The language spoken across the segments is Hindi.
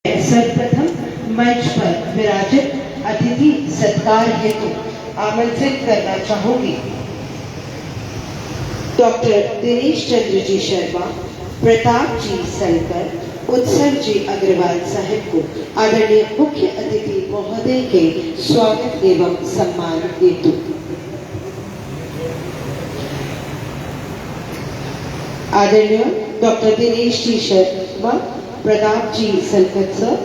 सर्वप्रथम मंच पर विराजित अतिथि सत्कार हेतु आमंत्रित करना चाहूंगी डॉक्टर दिनेश चंद्र जी शर्मा, प्रताप जी सलकर, उत्सव जी अग्रवाल साहिब को आदरणीय मुख्य अतिथि महोदय के स्वागत एवं सम्मान हेतु। आदरणीय डॉक्टर दिनेश जी शर्मा, प्रताप जी सलकर सर,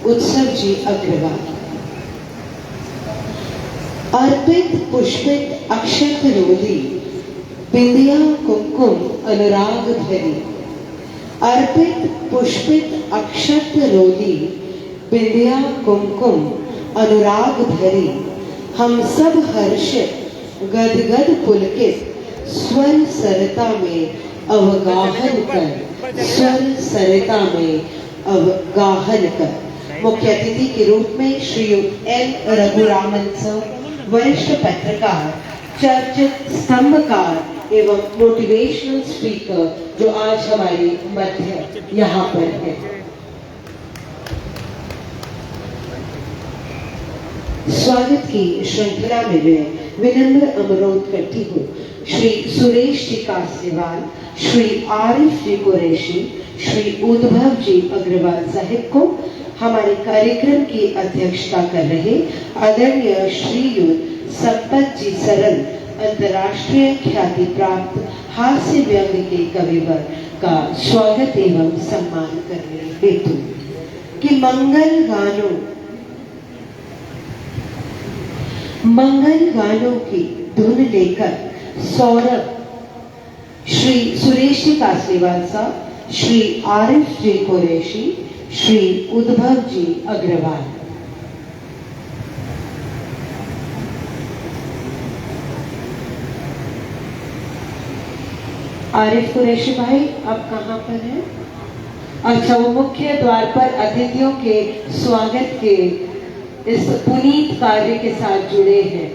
उत्सव जी अग्रवाल। अर्पित पुष्पित अक्षत रोली, बिंदिया कुमकुम अनुराग धरी। अर्पित पुष्पित अक्षत रोली, बिंदिया कुमकुम अनुराग धरी। हम सब हर्षित गदगद पुलकित, स्वर सरता में अवगाहन कर, स्वर सरिता में अवगाहन कर। मुख्य अतिथि के रूप में श्री एल रघुरामन सर, वरिष्ठ पत्रकार, चर्चित स्तंभकार एवं मोटिवेशनल स्पीकर, जो आज हमारे मध्य यहाँ पर है। स्वागत की श्रृंखला में मैं विनम्र अनुरोध करती हूँ श्री सुरेश जी कासलीवाल, श्री आरिफ जी कुरैशी, श्री उद्धव जी अग्रवाल साहिब को हमारे कार्यक्रम की अध्यक्षता कर रहे आदरणीय श्रीयुत संपत जी सरल, अंतर्राष्ट्रीय ख्याति प्राप्त हास्य व्यंग्य के कविवर का स्वागत एवं सम्मान करने हेतु कि मंगल गानों की धुन लेकर सौरभ श्री सुरेश जी कासलीवाल साहब, श्री आरिफ जी कुरैशी, श्री उद्धव जी अग्रवाल। आरिफ कुरैशी भाई, आप कहाँ पर हैं? अच्छा, वो मुख्य द्वार पर अतिथियों के स्वागत के इस पुनीत कार्य के साथ जुड़े हैं।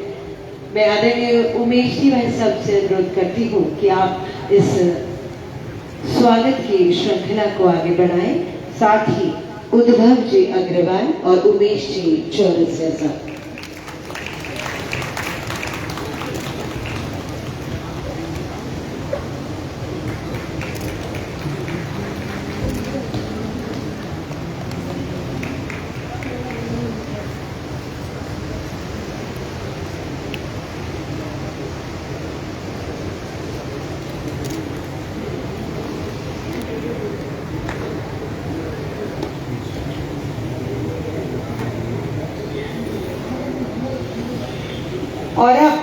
मैं आदरणीय उमेश जी भाई साहब से अनुरोध करती हूँ कि आप इस स्वागत की श्रृंखला को आगे बढ़ाएं। साथ ही उद्धव जी अग्रवाल और उमेश जी चौरसिया साहब। और अब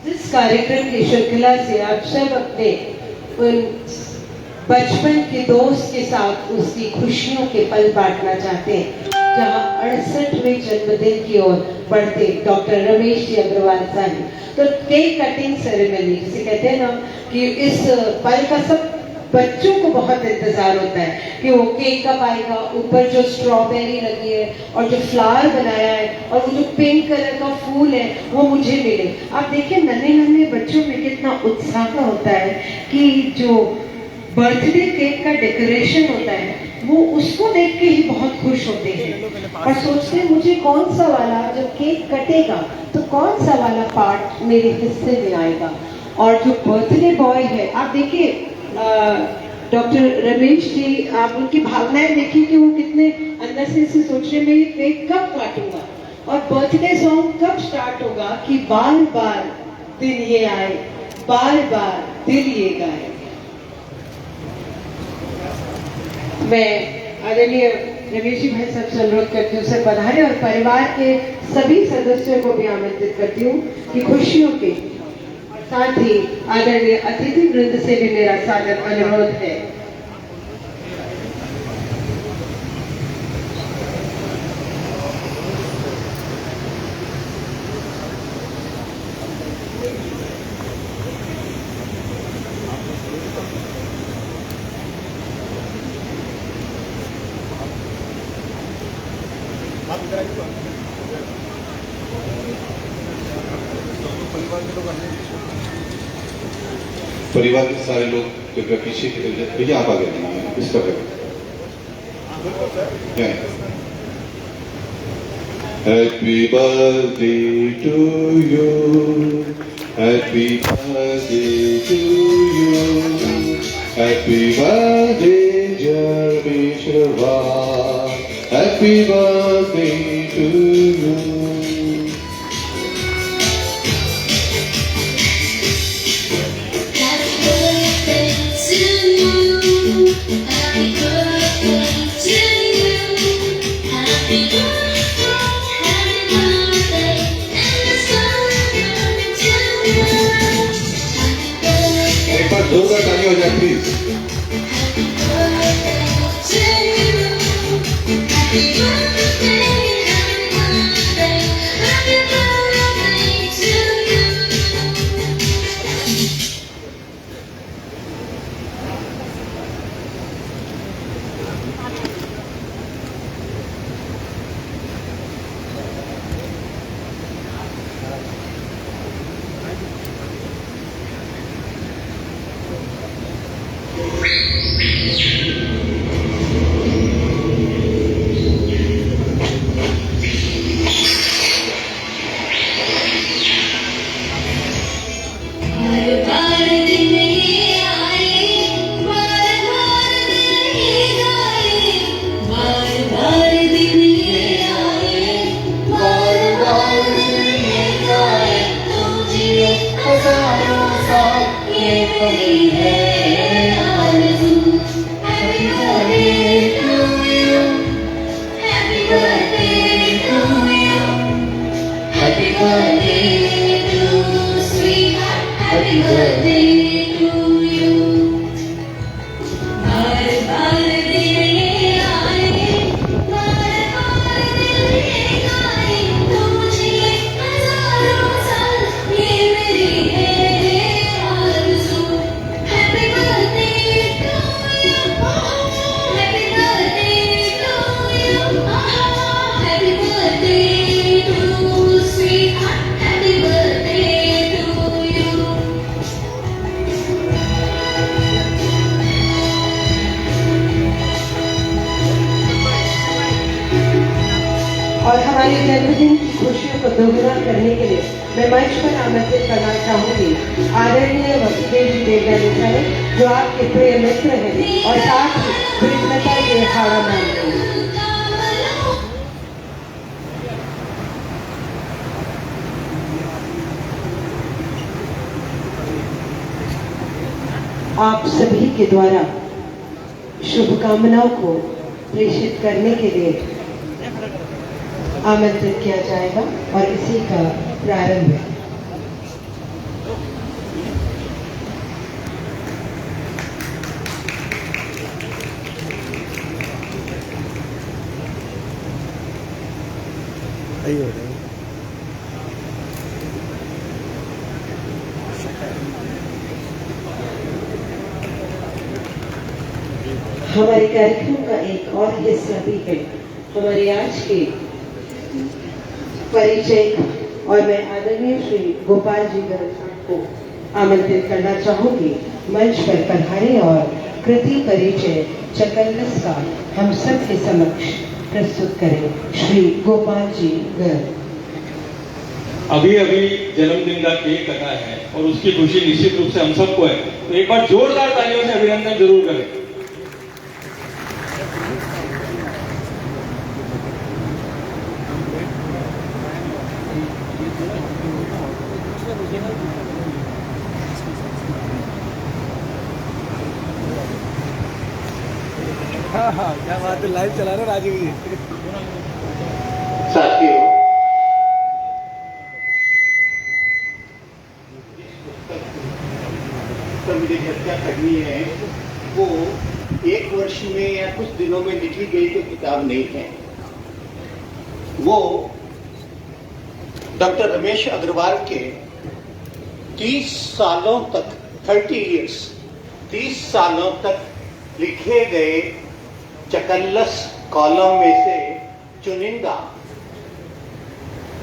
जिस कार्यक्रम की श्रृंखला से आप सब अपने उन बचपन के दोस्त के साथ उसकी खुशियों के पल बांटना चाहते हैं, जहां 68वें जन्मदिन की ओर बढ़ते डॉक्टर रमेश जी अग्रवाल साहब, तो केक कटिंग सेरेमनी जिसे कहते हैं ना, कि इस पल का सब बच्चों को बहुत इंतजार होता है कि वो केक कब आएगा, ऊपर जो स्ट्रॉबेरी लगी है और जो फ्लावर बनाया है और वो जो पिंक कलर का फूल है वो मुझे मिले। आप देखिए नन्हे नन्हे बच्चों में कितना उत्साह होता है कि जो बर्थडे केक का डेकोरेशन होता है वो उसको देख के ही बहुत खुश होते हैं और सोचते हैं मुझे कौन सा वाला, जब केक कटेगा तो कौन सा वाला पार्ट मेरे हिस्से में आएगा। और जो बर्थडे बॉय है, आप देखिए डॉक्टर रमेश जी, आप उनकी भावनाएं देखिए कि वो कितने अंदर से सोचने में केक कब काटूंगा और बर्थडे सॉन्ग कब स्टार्ट होगा कि बार बार दिन ये आए, बार बार दिल ये गाए। मैं आदरणीय रमेश जी भाई साहब से अनुरोध करती हूँ उसे पधारे और परिवार के सभी सदस्यों को भी आमंत्रित करती हूँ कि खुशियों के, साथ ही आदरणीय अतिथि वृंद से भी मेरा सादर अनुरोध है। परिवार के सारे लोग कृपया पीछे की तरफ, भैया आप आगे डिस्टर्ब करें। Happy birthday to you. Happy birthday to you. Happy birthday, dear Vishwa. Happy birthday to you. एक बार जोरदार ताली हो जाए प्लीज। और हमारे जन्मदिन की खुशियों को दोगुना करने के लिए मैं मंच पर आमंत्रित करना चाहूंगी आदरणीय वसुदेव जी देवगन जी, जो आपके प्रिय मित्र हैं और साथ ही कृष्णता के अखाड़ा मानते हैं। आप सभी के द्वारा शुभकामनाओं को प्रेषित करने के लिए आमंत्रित किया जाएगा और इसी का प्रारंभ है। हमारे कार्यक्रम का एक और हिस्सा भी है हमारे आज के परिचय, और मैं आदरणीय श्री गोपाल जी गर्ग को आमंत्रित करना चाहूंगी मंच पर पधारे और कृति परिचय चकल्लस का हम सब के समक्ष प्रस्तुत करें। श्री गोपाल जी गर्ग। अभी अभी जन्मदिन का केक कटा है और उसकी खुशी निश्चित रूप से हम सबको है, तो एक बार जोरदार तालियों से अभिनंदन जरूर करें। हाँ, क्या बात है, लाइव चला रहे राजीव जी। साथियों, तो मुझे चर्चा करनी है वो एक वर्ष में या कुछ दिनों में लिखी गई तो किताब नहीं है। वो डॉक्टर रमेश अग्रवाल के 30 सालों तक 30 सालों तक लिखे गए चकल्लस कॉलम में से चुनिंदा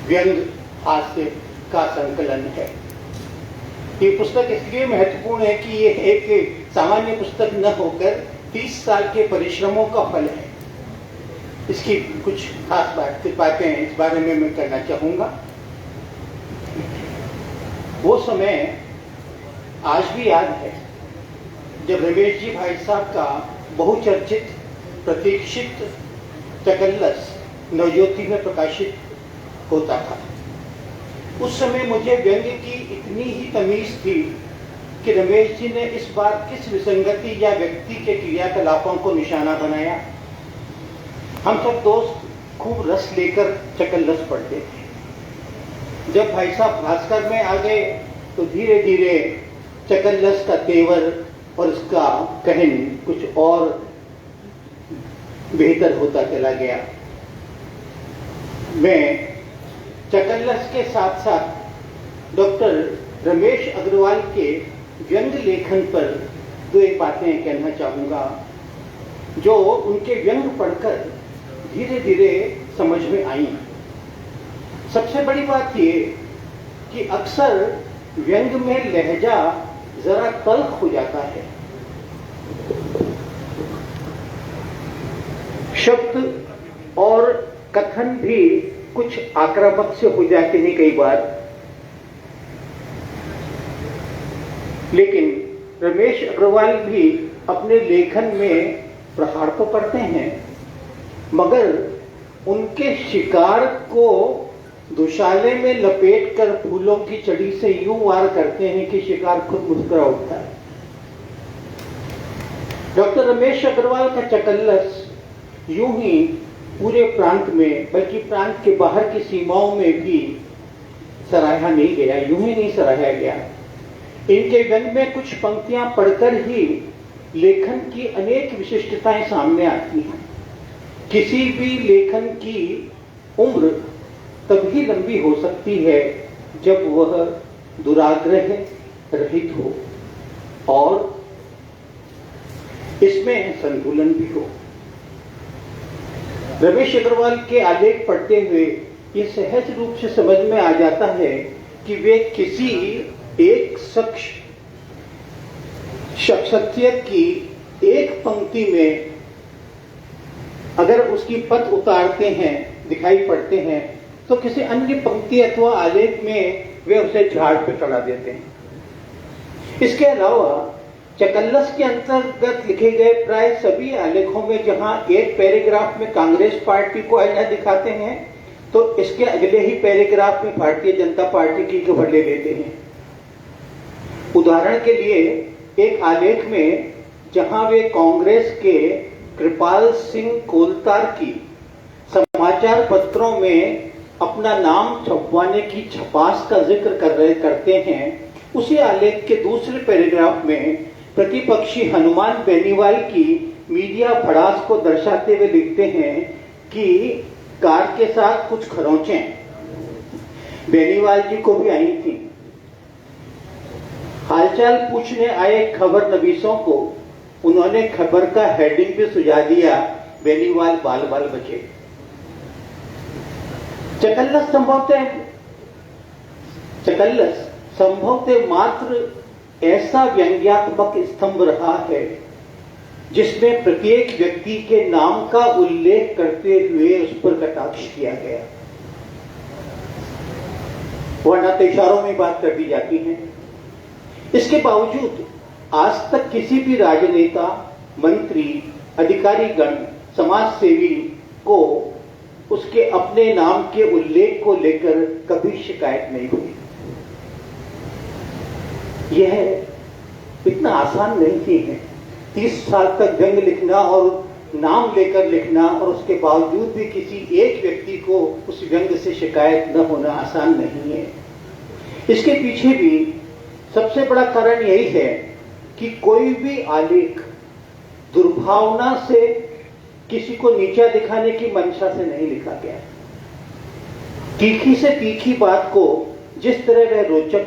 व्यंग हास्य का संकलन है। ये पुस्तक इसलिए महत्वपूर्ण है कि ये एक सामान्य पुस्तक न होकर 30 साल के परिश्रमों का फल है। इसकी कुछ खास बातें इस बारे में मैं कहना चाहूँगा। वो समय आज भी याद है जब रमेश जी भाई साहब का बहुचर्चित प्रतीक्षित चकल्लस नवज्योति में प्रकाशित होता था। उस समय मुझे व्यंग्य की इतनी ही तमीज थी कि रमेश जी ने इस बार किस विसंगति या व्यक्ति के क्रियाकलापों को निशाना बनाया। हम सब दोस्त खूब रस लेकर चकल्लस पढ़ते थे। जब भाई साहब भास्कर में आ गए तो धीरे धीरे चकल्लस का तेवर और उसका कहन कुछ और बेहतर होता चला गया। मैं चकल्लस के साथ साथ डॉक्टर रमेश अग्रवाल के व्यंग लेखन पर दो एक बातें कहना चाहूँगा जो उनके व्यंग पढ़कर धीरे धीरे समझ में आई। सबसे बड़ी बात ये कि अक्सर व्यंग में लहजा जरा तल्ख हो जाता है, शब्द और कथन भी कुछ आक्रामक से हो जाते हैं कई बार। लेकिन रमेश अग्रवाल भी अपने लेखन में प्रहार तो करते हैं, मगर उनके शिकार को दुशाले में लपेटकर फूलों की चढ़ी से यूं वार करते हैं कि शिकार खुद मुस्कुरा उठता है। डॉक्टर रमेश अग्रवाल का चकल्लस यूं ही पूरे प्रांत में बल्कि प्रांत के बाहर की सीमाओं में भी सराहा नहीं गया, यूं ही नहीं सराहा गया। इनके व्यंग में कुछ पंक्तियां पढ़कर ही लेखन की अनेक विशिष्टताएं सामने आती हैं। किसी भी लेखन की उम्र तभी लंबी हो सकती है जब वह दुराग्रह रहित हो और इसमें संतुलन भी हो। रमेश अग्रवाल के आलेख पढ़ते हुए ये सहज रूप से समझ में आ जाता है कि वे किसी एक शख्सियत की एक पंक्ति में अगर उसकी पद उतारते हैं, दिखाई पड़ते हैं, तो किसी अन्य पंक्ति अथवा आलेख में वे उसे झाड़ पे चढ़ा देते हैं। इसके अलावा चकल्लस के अंतर्गत लिखे गए प्राय सभी आलेखों में जहां एक पैराग्राफ में कांग्रेस पार्टी को आईना दिखाते हैं तो इसके अगले ही पैराग्राफ में भारतीय जनता पार्टी की खबर ले लेते हैं। उदाहरण के लिए एक आलेख में जहां वे कांग्रेस के कृपाल सिंह कोलतार की समाचार पत्रों में अपना नाम छपवाने की छपास का जिक्र करते हैं, उसी आलेख के दूसरे पैराग्राफ में प्रतिपक्षी हनुमान बेनीवाल की मीडिया भड़ास को दर्शाते हुए लिखते हैं कि कार के साथ कुछ खरोंचें बेनीवाल जी को भी आई थी। हालचाल पूछने आए खबर नवीसों को उन्होंने खबर का हेडिंग भी सुझा दिया, बेनीवाल बाल बाल बचे। चकल्लस संभवतः मात्र ऐसा व्यंग्यात्मक स्तंभ रहा है जिसमें प्रत्येक व्यक्ति के नाम का उल्लेख करते हुए उस पर कटाक्ष किया गया, वरना तो इशारों में बात कर दी जाती है। इसके बावजूद आज तक किसी भी राजनेता, मंत्री, अधिकारीगण, समाज सेवी को उसके अपने नाम के उल्लेख को लेकर कभी शिकायत नहीं हुई। यह इतना आसान नहीं है। 30 साल तक व्यंग लिखना और नाम लेकर लिखना और उसके बावजूद भी किसी एक व्यक्ति को उस व्यंग से शिकायत न होना आसान नहीं है। इसके पीछे भी सबसे बड़ा कारण यही है कि कोई भी आलेख दुर्भावना से किसी को नीचा दिखाने की मंशा से नहीं लिखा गया। तीखी से तीखी बात को जिस तरह वह रोचक,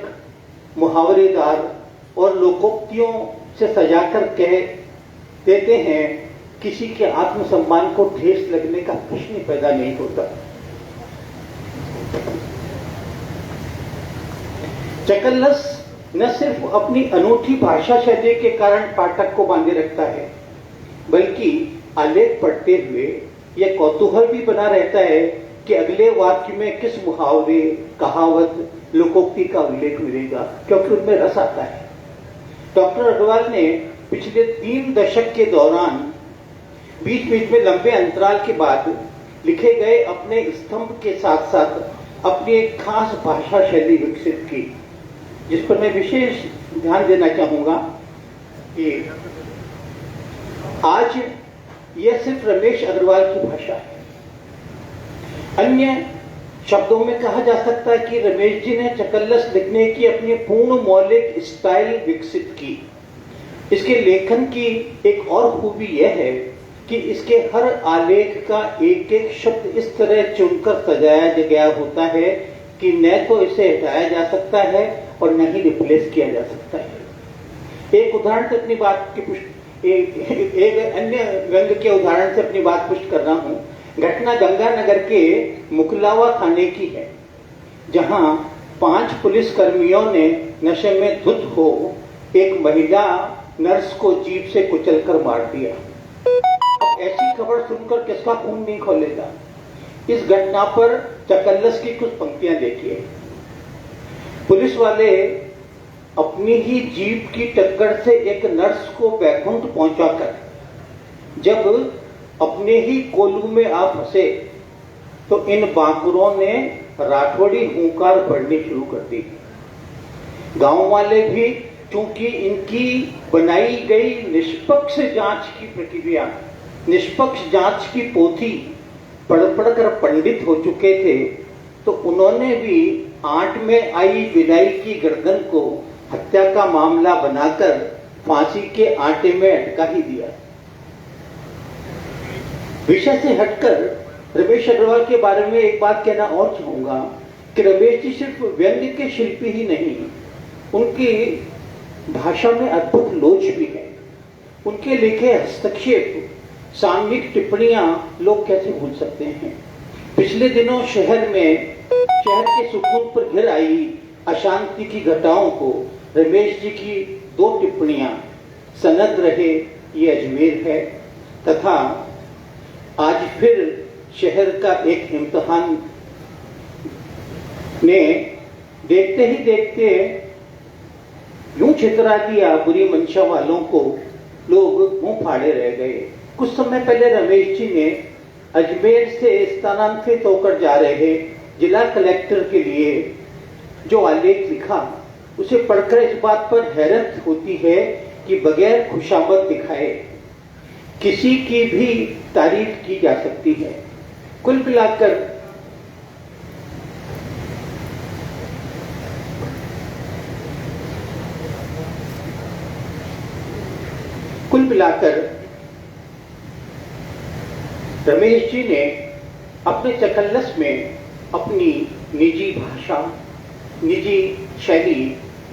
मुहावरेदार और लोकोक्तियों से सजाकर कह देते हैं, किसी के आत्मसम्मान को ठेस लगने का प्रश्न पैदा नहीं होता। चकल्लस न सिर्फ अपनी अनूठी भाषा शैली के कारण पाठक को बांधे रखता है, बल्कि आलेख पढ़ते हुए यह कौतूहल भी बना रहता है कि अगले वाक्य में किस मुहावरे, कहावत, लोकोक्ति का उल्लेख मिलेगा, क्योंकि उनमें रस आता है। डॉक्टर अग्रवाल ने पिछले 3 दशक के दौरान बीच बीच में लंबे अंतराल के बाद लिखे गए अपने स्तंभ के साथ साथ अपनी एक खास भाषा शैली विकसित की, जिस पर मैं विशेष ध्यान देना चाहूंगा कि आज यह सिर्फ रमेश अग्रवाल की भाषा है। अन्य शब्दों में कहा जा सकता है कि रमेश जी ने चकल्लस लिखने की अपनी पूर्ण मौलिक स्टाइल विकसित की। इसके लेखन की एक और खूबी यह है कि इसके हर आलेख का एक एक शब्द इस तरह चुनकर सजाया गया होता है कि न तो इसे हटाया जा सकता है और न ही रिप्लेस किया जा सकता है। एक उदाहरण से अपनी बात की एक अन्य व्यंग के उदाहरण से अपनी बात पुष्ट कर रहा हूं। घटना गंगानगर के मुकलावा थाने की है, जहां 5 पुलिस कर्मियों ने नशे में धुत हो एक महिला नर्स को जीप से कुचलकर मार दिया। अब ऐसी खबर सुनकर किसका खून नहीं खौलेगा। इस घटना पर चकल्लस की कुछ पंक्तियां देखिए। पुलिस वाले अपनी ही जीप की टक्कर से एक नर्स को बैकुंठ पहुंचाकर जब अपने ही कोल्हू में आ फंसे तो इन बांकुरों ने राठौड़ी हुंकार भरनी शुरू कर दी। गांव वाले भी चूंकि इनकी बनाई गई निष्पक्ष जांच की प्रक्रिया, निष्पक्ष जांच की पोथी पढ़ पढ़कर पंडित हो चुके थे, तो उन्होंने भी आंट में आई बिलाई की गर्दन को हत्या का मामला बनाकर फांसी के आटे में अटका ही दिया। विषय से हटकर रमेश अग्रवाल के बारे में एक बात कहना और चाहूंगा कि रमेश जी सिर्फ व्यंग्य के शिल्पी ही नहीं, उनकी भाषा में अद्भुत लोच भी है। उनके लिखे हस्तक्षेप, सामयिक टिप्पणियां लोग कैसे भूल सकते हैं। पिछले दिनों शहर के सुकून पर घिर आई अशांति की घटनाओं को रमेश जी की 2 टिप्पणियां, सनद रहे ये अजमेर है तथा आज फिर शहर का एक इम्तिहान ने देखते ही देखते यूं छितरा दिया बुरी मंशा वालों को, लोग मुंह फाड़े रह गए। कुछ समय पहले रमेश जी ने अजमेर से स्थानांतरित होकर जा रहे जिला कलेक्टर के लिए जो आलेख लिखा, उसे पढ़कर इस बात पर हैरत होती है कि बगैर खुशामद दिखाए किसी की भी तारीफ की जा सकती है। कुल मिलाकर रमेश जी ने अपने चकल्लस में अपनी निजी भाषा, निजी शैली,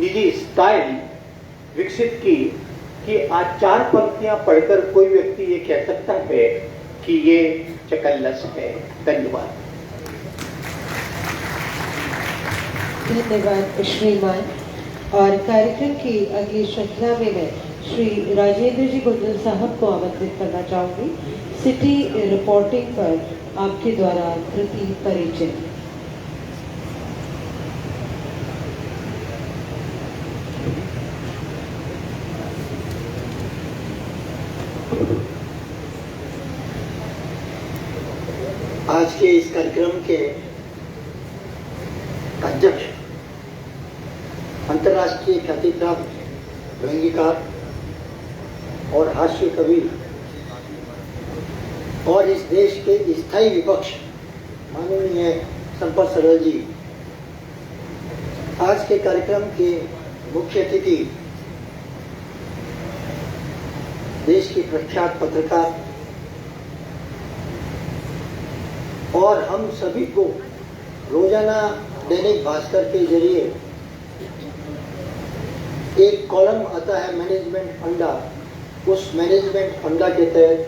निजी स्टाइल विकसित की कि आज 4 पंक्तियां पढ़कर कोई व्यक्ति ये कह सकता है कि ये चकल्लस है। धन्यवाद। धन्यवाद श्रीमान। और कार्यक्रम की अगली श्रृंखला में मैं श्री राजेंद्र जी गुंजल साहब को आमंत्रित करना चाहूंगी। सिटी रिपोर्टिंग पर आपके द्वारा कृति परिचय। आज के इस कार्यक्रम के अध्यक्ष अंतर्राष्ट्रीय ख्याति प्राप्त व्यंग्यकार और हास्य कवि और इस देश के स्थायी विपक्ष माननीय संपत सरल जी, आज के कार्यक्रम के मुख्य अतिथि देश के प्रख्यात पत्रकार और हम सभी को रोजाना दैनिक भास्कर के जरिए एक कॉलम आता है मैनेजमेंट फंडा, उस मैनेजमेंट फंडा के तहत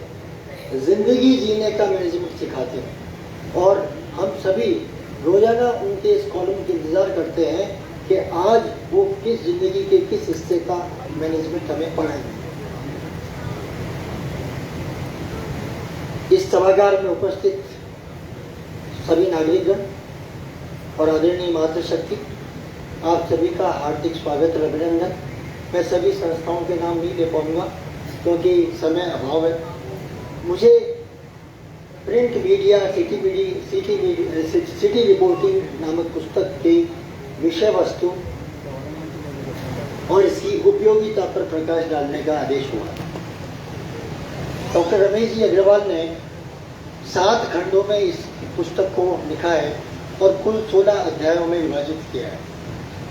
जिंदगी जीने का मैनेजमेंट सिखाते हैं और हम सभी रोजाना उनके इस कॉलम के इंतजार करते हैं कि आज वो किस जिंदगी के किस हिस्से का मैनेजमेंट हमें पढ़ाएंगे। इस सभागार में उपस्थित सभी नागरिकगण और आदरणीय मातृशक्ति, आप सभी का हार्दिक स्वागत और अभिनंदन। मैं सभी संस्थाओं के नाम नहीं ले पाऊंगा क्योंकि समय अभाव है। मुझे प्रिंट मीडिया सिटी रिपोर्टिंग नामक पुस्तक की विषय वस्तु और इसकी उपयोगिता पर प्रकाश डालने का आदेश हुआ। डॉक्टर रमेश जी अग्रवाल ने 7 खंडों में इस पुस्तक को लिखा है और कुल 16 अध्यायों में विभाजित किया है।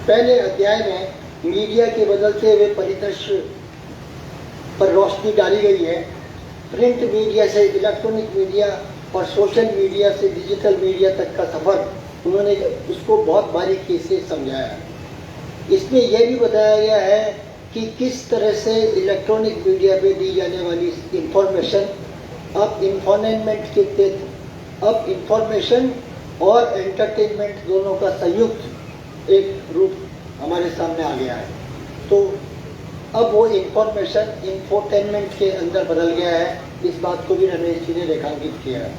पहले अध्याय में मीडिया के बदलते हुए परिदृश्य पर रोशनी डाली गई है। प्रिंट मीडिया से इलेक्ट्रॉनिक मीडिया और सोशल मीडिया से डिजिटल मीडिया तक का सफर उन्होंने उसको बहुत बारीकी से समझाया है। इसमें यह भी बताया गया है कि किस तरह से इलेक्ट्रॉनिक मीडिया पे दी जाने वाली इंफॉर्मेशन अब इंफॉर्मेशन और एंटरटेनमेंट दोनों का संयुक्त एक रूप हमारे सामने आ गया है। तो अब वो इंफोटेनमेंट के अंदर बदल गया है। इस बात को भी रमेश जी ने रेखांकित किया है।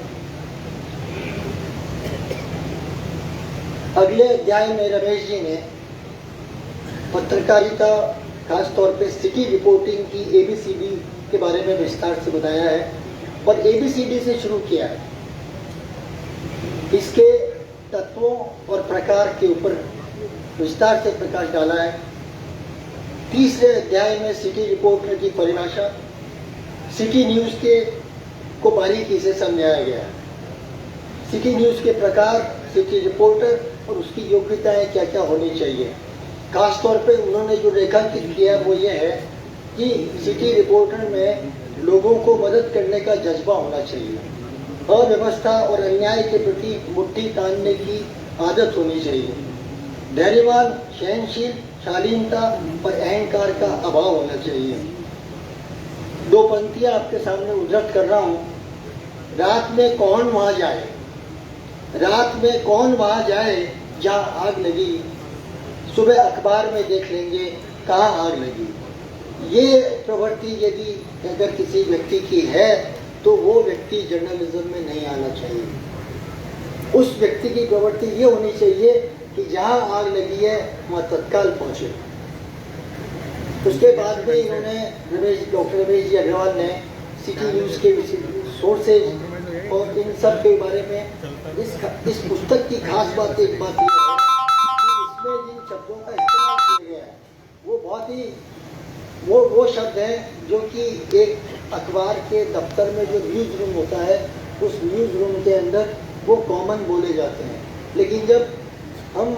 अगले अध्याय में रमेश जी ने पत्रकारिता, खासतौर पे सिटी रिपोर्टिंग की ABCD के बारे में विस्तार से बताया है और ABCD से शुरू किया है। इसके तत्वों और प्रकार के ऊपर विस्तार से प्रकाश डाला है। तीसरे अध्याय में सिटी रिपोर्टर की परिभाषा, सिटी न्यूज़ के को बारीकी से समझाया गया है। सिटी न्यूज़ के प्रकार, सिटी रिपोर्टर और उसकी योग्यताएं क्या क्या होनी चाहिए। खासतौर पे उन्होंने जो रेखांकित किया वो ये है कि सिटी रिपोर्टर में लोगों को मदद करने का जज्बा होना चाहिए, अव्यवस्था और अन्याय के प्रति मुट्ठी तानने की आदत होनी चाहिए, धैर्यवान, सहनशील, शालीनता और अहंकार का अभाव होना चाहिए। 2 पंक्तियां आपके सामने उद्धृत कर रहा हूँ। रात में कौन वहां जाए, रात में कौन वहां जाए जहाँ आग लगी, सुबह अखबार में देख लेंगे कहाँ आग लगी। ये प्रवृत्ति यदि अगर किसी व्यक्ति की है तो वो व्यक्ति जर्नलिज्म में नहीं आना चाहिए। उस व्यक्ति की प्रवृत्ति ये होनी चाहिए कि जहाँ आग लगी है वहाँ तत्काल पहुँचे। उसके बाद में इन्होंने डॉक्टर रमेश जी अग्रवाल ने सिटी न्यूज़ के सोर्सेज और इन सब के बारे में इस पुस्तक की खास बात एक बात ये है कि इसमें जिन शब्दों का इस्तेमाल किया गया है वो बहुत ही वो शब्द है जो कि एक अखबार के दफ्तर में जो न्यूज़ रूम होता है उस न्यूज़ रूम के अंदर वो कॉमन बोले जाते हैं। लेकिन जब हम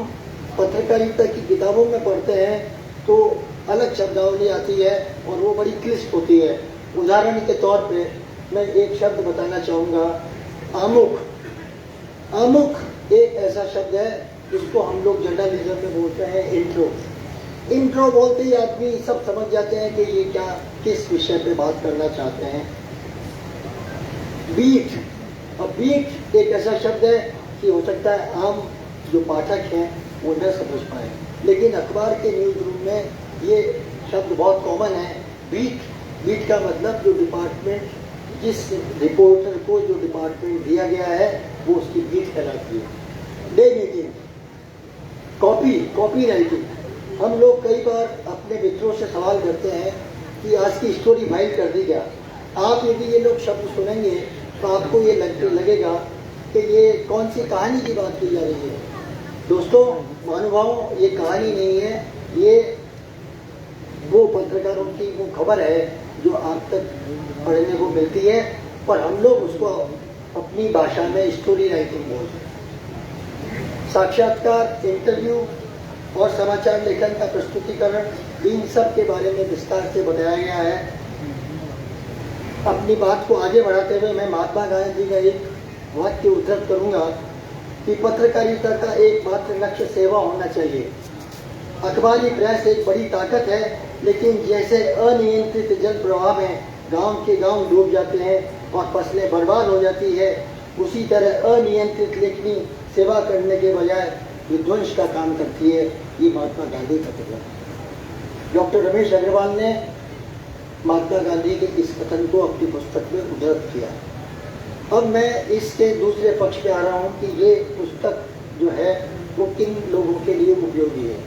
पत्रकारिता की किताबों में पढ़ते हैं तो अलग शब्दावली आती है और वो बड़ी क्लिष्ट होती है। उदाहरण के तौर पे मैं एक शब्द बताना चाहूँगा, आमुख। आमुख एक ऐसा शब्द है जिसको हम लोग जर्नलिज्म में बोलते हैं इंट्रो। इंट्रो बोलते ही आदमी सब समझ जाते हैं कि ये क्या किस विषय पे बात करना चाहते हैं। बीट, अब बीट एक ऐसा शब्द है कि हो सकता है आम जो पाठक हैं वो न समझ पाए, लेकिन अखबार के न्यूज़ रूम में ये शब्द बहुत कॉमन है। बीट का मतलब जो डिपार्टमेंट, जिस रिपोर्टर को जो डिपार्टमेंट दिया गया है वो उसकी बीट कहलाती है। Day meeting, copy writing. हम लोग कई बार अपने मित्रों से सवाल करते हैं कि आज की स्टोरी फाइल कर दी क्या। आप यदि ये लोग शब्द सुनेंगे तो आपको ये लगेगा कि ये कौन सी कहानी की बात की जा रही है। दोस्तों महानुभावों, ये कहानी नहीं है, ये वो पत्रकारों की वो खबर है जो आप तक पढ़ने को मिलती है और हम लोग उसको अपनी भाषा में स्टोरी राइटिंग बोलते हैं। साक्षात्कार, इंटरव्यू और समाचार लेखन का प्रस्तुतिकरण, इन सब के बारे में विस्तार से बताया गया है। अपनी बात को आगे बढ़ाते हुए मैं महात्मा गांधी का एक वाक्य उद्धृत करूंगा कि पत्रकारिता का एकमात्र लक्ष्य सेवा होना चाहिए। अखबारी प्रेस एक बड़ी ताकत है, लेकिन जैसे अनियंत्रित जल प्रवाह में गांव के गांव डूब जाते हैं और फसलें बर्बाद हो जाती है, उसी तरह अनियंत्रित लेखनी सेवा करने के बजाय विध्वंस का काम करती है। ये महात्मा गांधी का कथन है। डॉक्टर रमेश अग्रवाल ने महात्मा गांधी के इस कथन को अपनी पुस्तक में उद्धृत किया। अब मैं इसके दूसरे पक्ष पे आ रहा हूँ कि ये पुस्तक जो है वो किन लोगों के लिए उपयोगी है।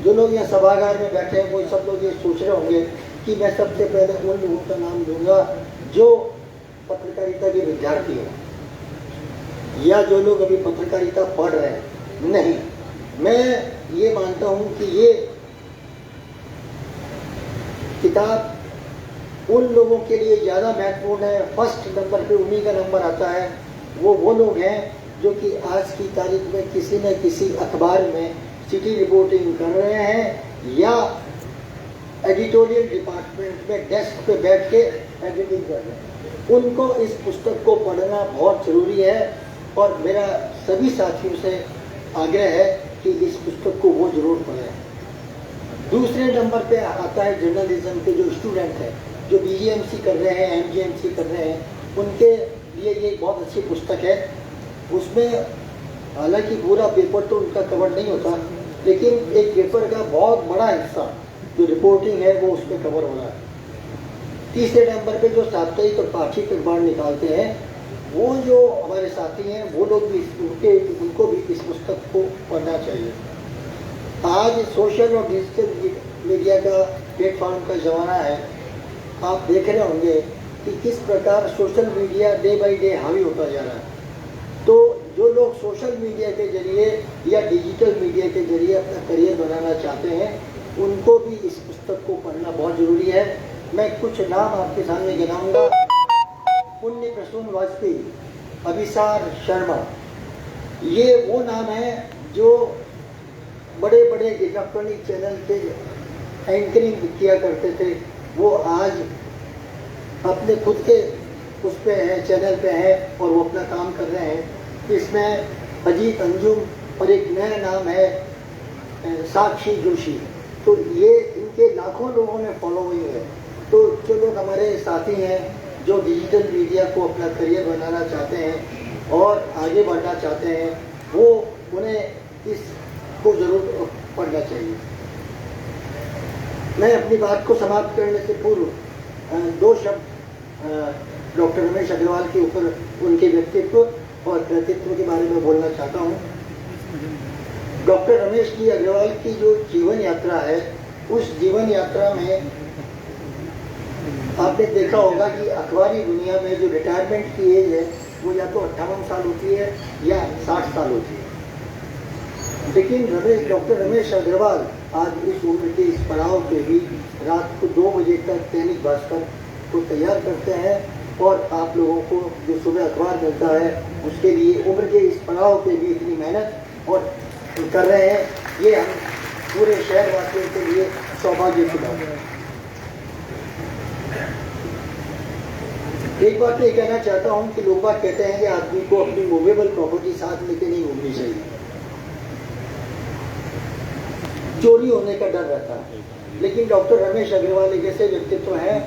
जो लोग यहाँ सभागार में बैठे हैं वो सब लोग ये सोच रहे होंगे कि मैं सबसे पहले उन लोगों का नाम दूंगा जो पत्रकारिता के विद्यार्थी हैं या जो लोग अभी पत्रकारिता पढ़ रहे हैं। नहीं, मैं ये मानता हूँ कि ये किताब उन लोगों के लिए ज़्यादा महत्वपूर्ण है। फर्स्ट नंबर पे उन्हीं का नंबर आता है। वो लोग हैं जो कि आज की तारीख में किसी न किसी अखबार में सिटी रिपोर्टिंग कर रहे हैं या एडिटोरियल डिपार्टमेंट में डेस्क पे बैठ के एडिटिंग कर रहे हैं। उनको इस पुस्तक को पढ़ना बहुत ज़रूरी है और मेरा सभी साथियों से आग्रह है कि इस पुस्तक को वो ज़रूर पढ़ें। दूसरे नंबर पे आता है जर्नलिज्म के जो स्टूडेंट हैं, जो BGMC कर रहे हैं, MGMC कर रहे हैं, उनके लिए ये बहुत अच्छी पुस्तक है। उसमें हालांकि पूरा पेपर तो उनका कवर नहीं होता, लेकिन एक पेपर का बहुत बड़ा हिस्सा जो रिपोर्टिंग है वो उसमें कवर हो रहा है। तीसरे नंबर पे जो साप्ताहिक और पाक्षिक अखबार निकालते हैं वो जो हमारे साथी हैं वो लोग भी उनको भी इस पुस्तक को पढ़ना चाहिए। आज सोशल और डिजिटल मीडिया का प्लेटफॉर्म का ज़माना है। आप देख रहे होंगे कि किस प्रकार social media day by day हावी होता जा रहा है। तो जो लोग सोशल मीडिया के जरिए या डिजिटल मीडिया के जरिए अपना करियर बनाना चाहते हैं उनको भी इस पुस्तक को पढ़ना बहुत ज़रूरी है। मैं कुछ नाम आपके सामने गिनाऊंगा। पुण्य प्रसून वाजपेयी, अभिसार शर्मा, ये वो नाम है जो बड़े बड़े इलेक्ट्रॉनिक चैनल के एंकरिंग किया करते थे। वो आज अपने खुद के उस पे हैं, चैनल पे हैं और वो अपना काम कर रहे हैं। इसमें अजीत अंजुम और एक नया नाम है साक्षी जोशी। तो ये इनके लाखों लोगों ने फॉलोइंग है। तो जो लोग हमारे साथी हैं जो डिजिटल मीडिया को अपना करियर बनाना चाहते हैं और आगे बढ़ना चाहते हैं वो उन्हें इसको ज़रूर पढ़ना चाहिए। मैं अपनी बात को समाप्त करने से पूर्व दो शब्द डॉक्टर रमेश अग्रवाल के ऊपर उनके व्यक्तित्व और कृतित्व के बारे में बोलना चाहता हूँ। डॉक्टर रमेश जी अग्रवाल की जो जीवन यात्रा है उस जीवन यात्रा में आपने देखा होगा कि अखबारी दुनिया में जो रिटायरमेंट की एज है वो या तो 58 साल होती है या 60 साल होती है। लेकिन डॉक्टर रमेश अग्रवाल आज इस उम्र के इस पड़ाव पे भी रात को 2 बजे तक दैनिक भास्कर को तैयार करते हैं और आप लोगों को जो सुबह अखबार मिलता है उसके लिए उम्र के इस पड़ाव पे भी इतनी मेहनत और कर रहे हैं। ये हम पूरे शहरवासियों के लिए सौभाग्य की बात है। एक बात ये कहना चाहता हूँ कि लोग बात कहते हैं कि आदमी को अपनी मूवेबल प्रॉपर्टी साथ लेके नहीं घूमनी चाहिए, चोरी होने का डर रहता है। लेकिन डॉक्टर रमेश अग्रवाल एक ऐसे व्यक्तित्व हैं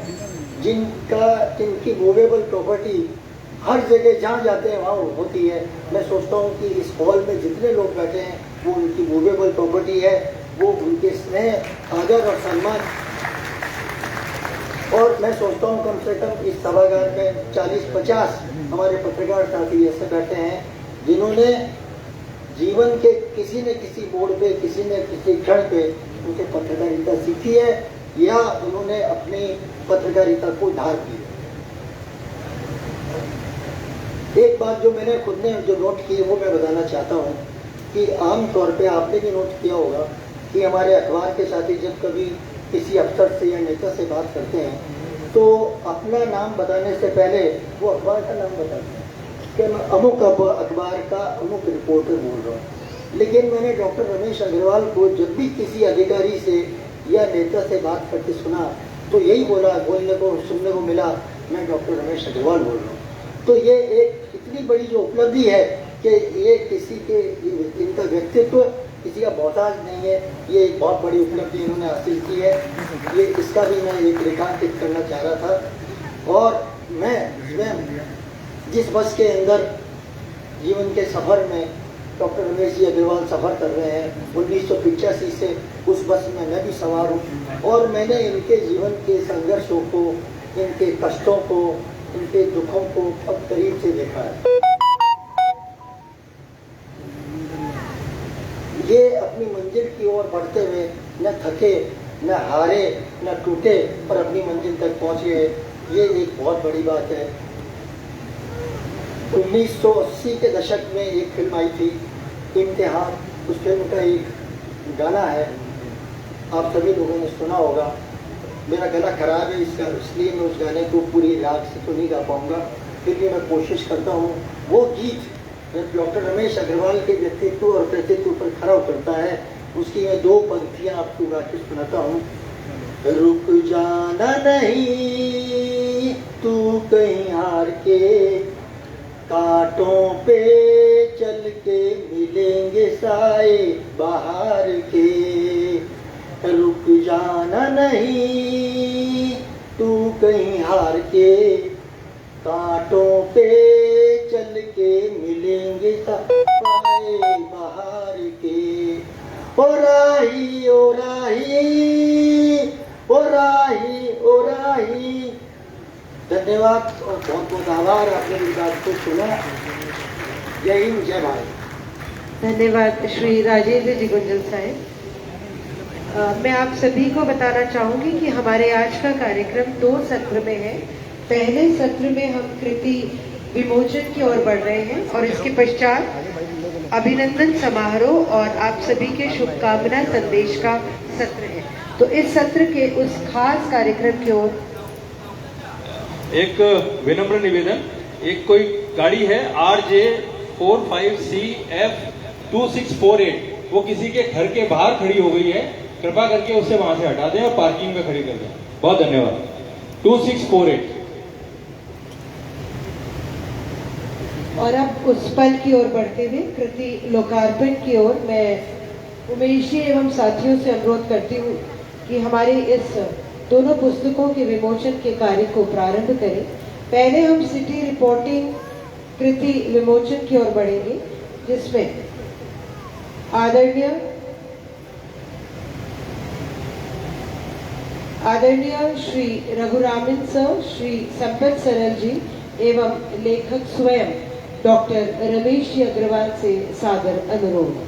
जिनकी मूवेबल प्रॉपर्टी हर जगह जहाँ जाते हैं वहाँ होती है। मैं सोचता हूँ कि इस हॉल में जितने लोग बैठे हैं वो उनकी मूवेबल प्रॉपर्टी है, वो उनके स्नेह आदर और सम्मान। और मैं सोचता हूँ कम से कम इस सभागार में 40-50 हमारे पत्रकार साथी ऐसे बैठे हैं जिन्होंने जीवन के किसी न किसी मोड़ पे, किसी न किसी क्षण पे उनसे पत्रकारिता सीखी है या उन्होंने अपनी पत्रकारिता को धार की है। एक बात जो मैंने खुद ने जो नोट की है वो मैं बताना चाहता हूँ कि आम तौर पे आपने भी नोट किया होगा कि हमारे अखबार के साथी जब कभी किसी अफसर से या नेता से बात करते हैं तो अपना नाम बताने से पहले वो अखबार का नाम बताते हैं कि मैं अमुक अखबार का अमुक रिपोर्टर बोल रहा हूँ। लेकिन मैंने डॉक्टर रमेश अग्रवाल को जब भी किसी अधिकारी से या नेता से बात करते सुना तो यही सुनने को मिला, मैं डॉक्टर रमेश अग्रवाल बोल रहा हूँ। तो ये एक इतनी बड़ी जो उपलब्धि है कि ये इनका व्यक्तित्व किसी का मोहताज नहीं है, ये एक बहुत बड़ी उपलब्धि इन्होंने हासिल की है। ये इसका भी मैं एक रेखांकित करना चाह रहा था। और मैं जिस बस के अंदर जीवन के सफ़र में डॉक्टर रमेश जी अग्रवाल सफ़र कर रहे हैं 1985 से, उस बस में मैं भी सवार हूँ और मैंने इनके जीवन के संघर्षों को, इनके कष्टों को, इनके दुखों को अब करीब से देखा है। ये अपनी मंजिल की ओर बढ़ते हुए न थके, न हारे, न टूटे और अपनी मंजिल तक पहुंचे, ये एक बहुत बड़ी बात है। 1980 के दशक में एक फिल्म आई थी इम्तिहान, उस फिल्म का एक गाना है, आप सभी लोगों ने सुना होगा। मेरा गला खराब है इसका, इसलिए मैं उस गाने को पूरी राग से तो नहीं गा पाऊंगा, फिर भी मैं कोशिश करता हूँ। वो गीत जब डॉक्टर रमेश अग्रवाल के व्यक्तित्व और कृतित्व पर खरा उतरता है, उसकी मैं 2 पंक्तियाँ आपको गा के सुनाता हूँ। रुक जाना नहीं तू कहीं हार के, कांटों पे चल के मिलेंगे साए बाहर के। रुक जाना नहीं तू कहीं हार के, कांटों पे चल के मिलेंगे साए बाहर के। ओ राही ओ राही ओ राही ओ राही। धन्यवाद और बहुत बहुत आभार, आपने इस बात को सुना। जय हिंद, जय भारत। धन्यवाद श्री राजेंद्र जी गुंजल साहब। मैं आप सभी को बताना चाहूँगी कि हमारे आज का कार्यक्रम 2 सत्र में है। पहले सत्र में हम कृति विमोचन की ओर बढ़ रहे हैं और इसके पश्चात अभिनंदन समारोह और आप सभी के शुभकामना संदेश का सत्र है। तो इस सत्र के उस खास कार्यक्रम की ओर एक विनम्र निवेदन, एक कोई गाड़ी है RJ 45CF 2648, वो किसी के घर के बाहर खड़ी हो गई है, कृपा करके उससे वहां से हटा दें और पार्किंग में खड़ी कर दें। बहुत धन्यवाद। 2648। और अब उस पल की ओर बढ़ते हुए कृति लोकार्पण की ओर मैं उमेश जी एवं साथियों से अनुरोध करती हूँ कि हमारे इस दोनों पुस्तकों के विमोचन के कार्य को प्रारंभ करें। पहले हम सिटी रिपोर्टिंग कृति विमोचन की ओर बढ़ेंगे, जिसमें आदरणीय श्री रघुरामन सर, श्री संपत सरल जी एवं लेखक स्वयं डॉक्टर रमेश जी अग्रवाल से सादर अनुरोध।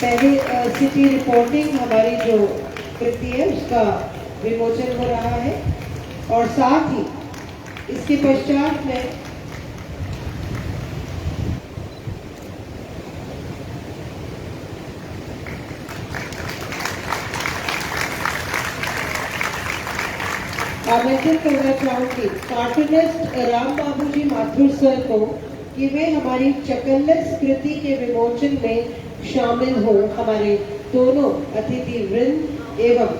पहले सिटी रिपोर्टिंग हमारी जो कृति है उसका विमोचन हो रहा है और साथ ही इसके पश्चात में आमंत्रित करना चाहूंगी कार्टूनिस्ट राम बाबू जी माथुर सर को कि वे हमारी चकल्लस कृति के विमोचन में शामिल हो, हमारे दोनों अतिथि वृंद एवं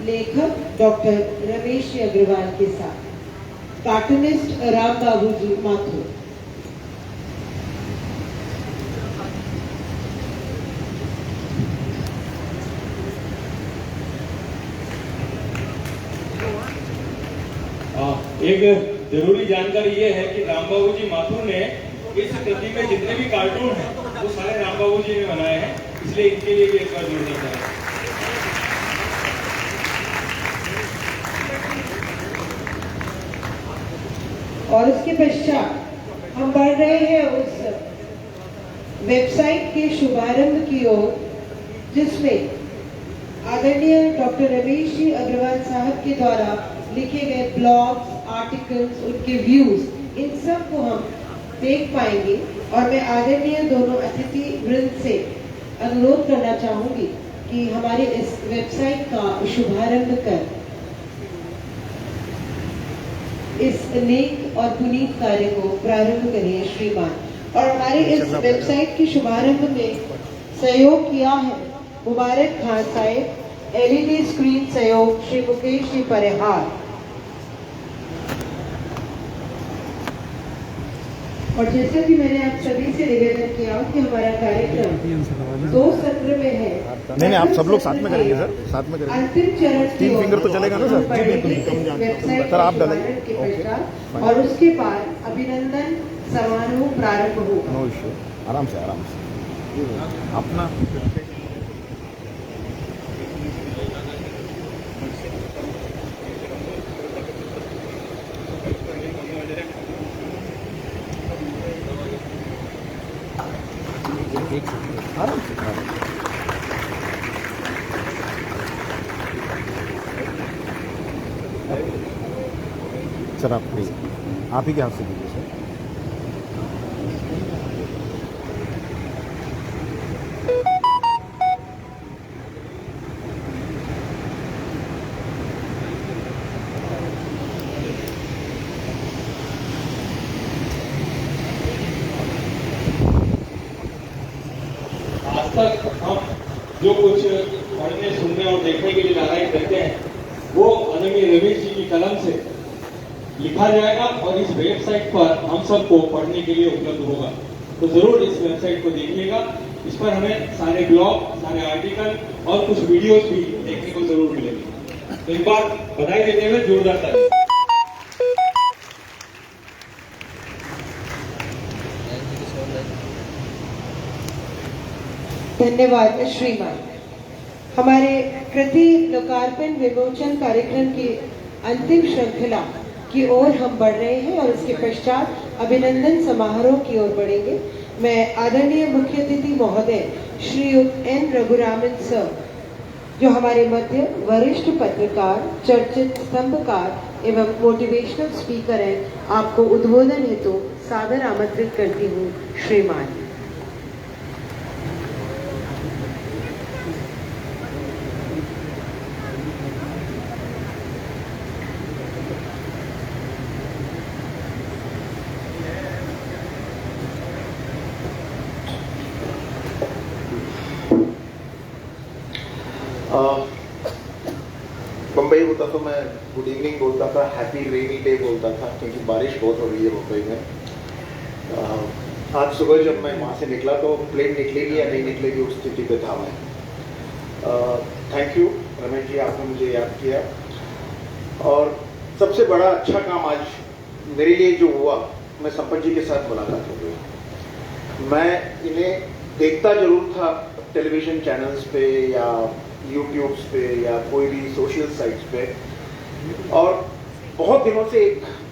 लेखक डॉक्टर रमेश अग्रवाल के साथ। कार्टूनिस्ट राम बाबू जी माथुर। एक जरूरी जानकारी ये है कि रामबाबू जी माथुर ने इस कृति में जितने भी कार्टून हैं वो सारे रामबाबू जी ने बनाए हैं, इसलिए इनके लिए भी एक बार जोड़ना चाहिए। और उसके पश्चात हम बढ़ रहे हैं उस वेबसाइट के शुभारंभ की ओर, जिसमें आदरणीय डॉक्टर रमेश जी अग्रवाल साहब के द्वारा लिखे गए ब्लॉग्स, आर्टिकल्स, उनके व्यूज, इन सब को हम देख पाएंगे। और मैं आदरणीय दोनों अतिथि वृंद से अनुरोध करना चाहूंगी कि हमारे इस वेबसाइट का शुभारंभ कर इस नेक और पुनीत कार्य को प्रारंभ करिए श्रीमान। और हमारे इस वेबसाइट के शुभारंभ में सहयोग किया है मुबारक खान साहब, LED स्क्रीन सहयोग श्री मुकेश जी परिहार। और जैसा कि मैंने आप सभी से निवेदन किया कि हमारा कार्यक्रम 2 सत्र में है। नहीं, आप सब लोग साथ में करेंगे सर, साथ में करेंगे। अंतिम चरण की 3 ओर फिंगर तो चलेगा ना सर? वेबसाइट सर आप के डालेंगे के पश्चात और उसके बाद अभिनंदन समारोह प्रारंभ होगा। नो इश्यू, आराम से अपना आराम से सर, आप प्लीज आप ही के हाथ से दीजिए सर। आज तक हम जो कुछ पढ़ने, सुनने और देखने के लिए लड़ाई करते हैं वो आदरणीय रमेश जी की कलम से लिखा जाएगा और इस वेबसाइट पर हम सबको पढ़ने के लिए उपलब्ध होगा। तो जरूर इस वेबसाइट को देखिएगा। इस पर हमें सारे ब्लॉग, सारे आर्टिकल और कुछ वीडियोस भी देखने को जरूर मिलेंगे। तो एक बार बधाई देते हुए जोरदार ताली। धन्यवाद श्रीमान। हमारे कृति लोकार्पण विमोचन कार्यक्रम की अंतिम श्रृंखला की ओर हम बढ़ रहे हैं और उसके पश्चात अभिनंदन समारोह की ओर बढ़ेंगे। मैं आदरणीय मुख्य अतिथि महोदय श्रीयुक्त एन रघुरामन सर, जो हमारे मध्य वरिष्ठ पत्रकार, चर्चित स्तंभकार एवं मोटिवेशनल स्पीकर हैं, आपको उद्बोधन हेतु सादर आमंत्रित करती हूँ श्रीमान। बम्बई होता तो मैं गुड इवनिंग बोलता था, हैप्पी रेनी डे बोलता था, क्योंकि बारिश बहुत हो रही है मुंबई में। आज सुबह जब मैं वहाँ से निकला तो प्लेन निकलेगी या नहीं निकलेगी उस स्थिति पे था मैं। थैंक यू रमेश जी, आपने मुझे याद किया। और सबसे बड़ा अच्छा काम आज मेरे लिए जो हुआ, मैं संपत जी के साथ मुलाकात हो गई। मैं इन्हें देखता जरूर था टेलीविजन चैनल्स पे या यूट्यूब्स पे या कोई भी सोशल साइट्स पे, और बहुत दिनों से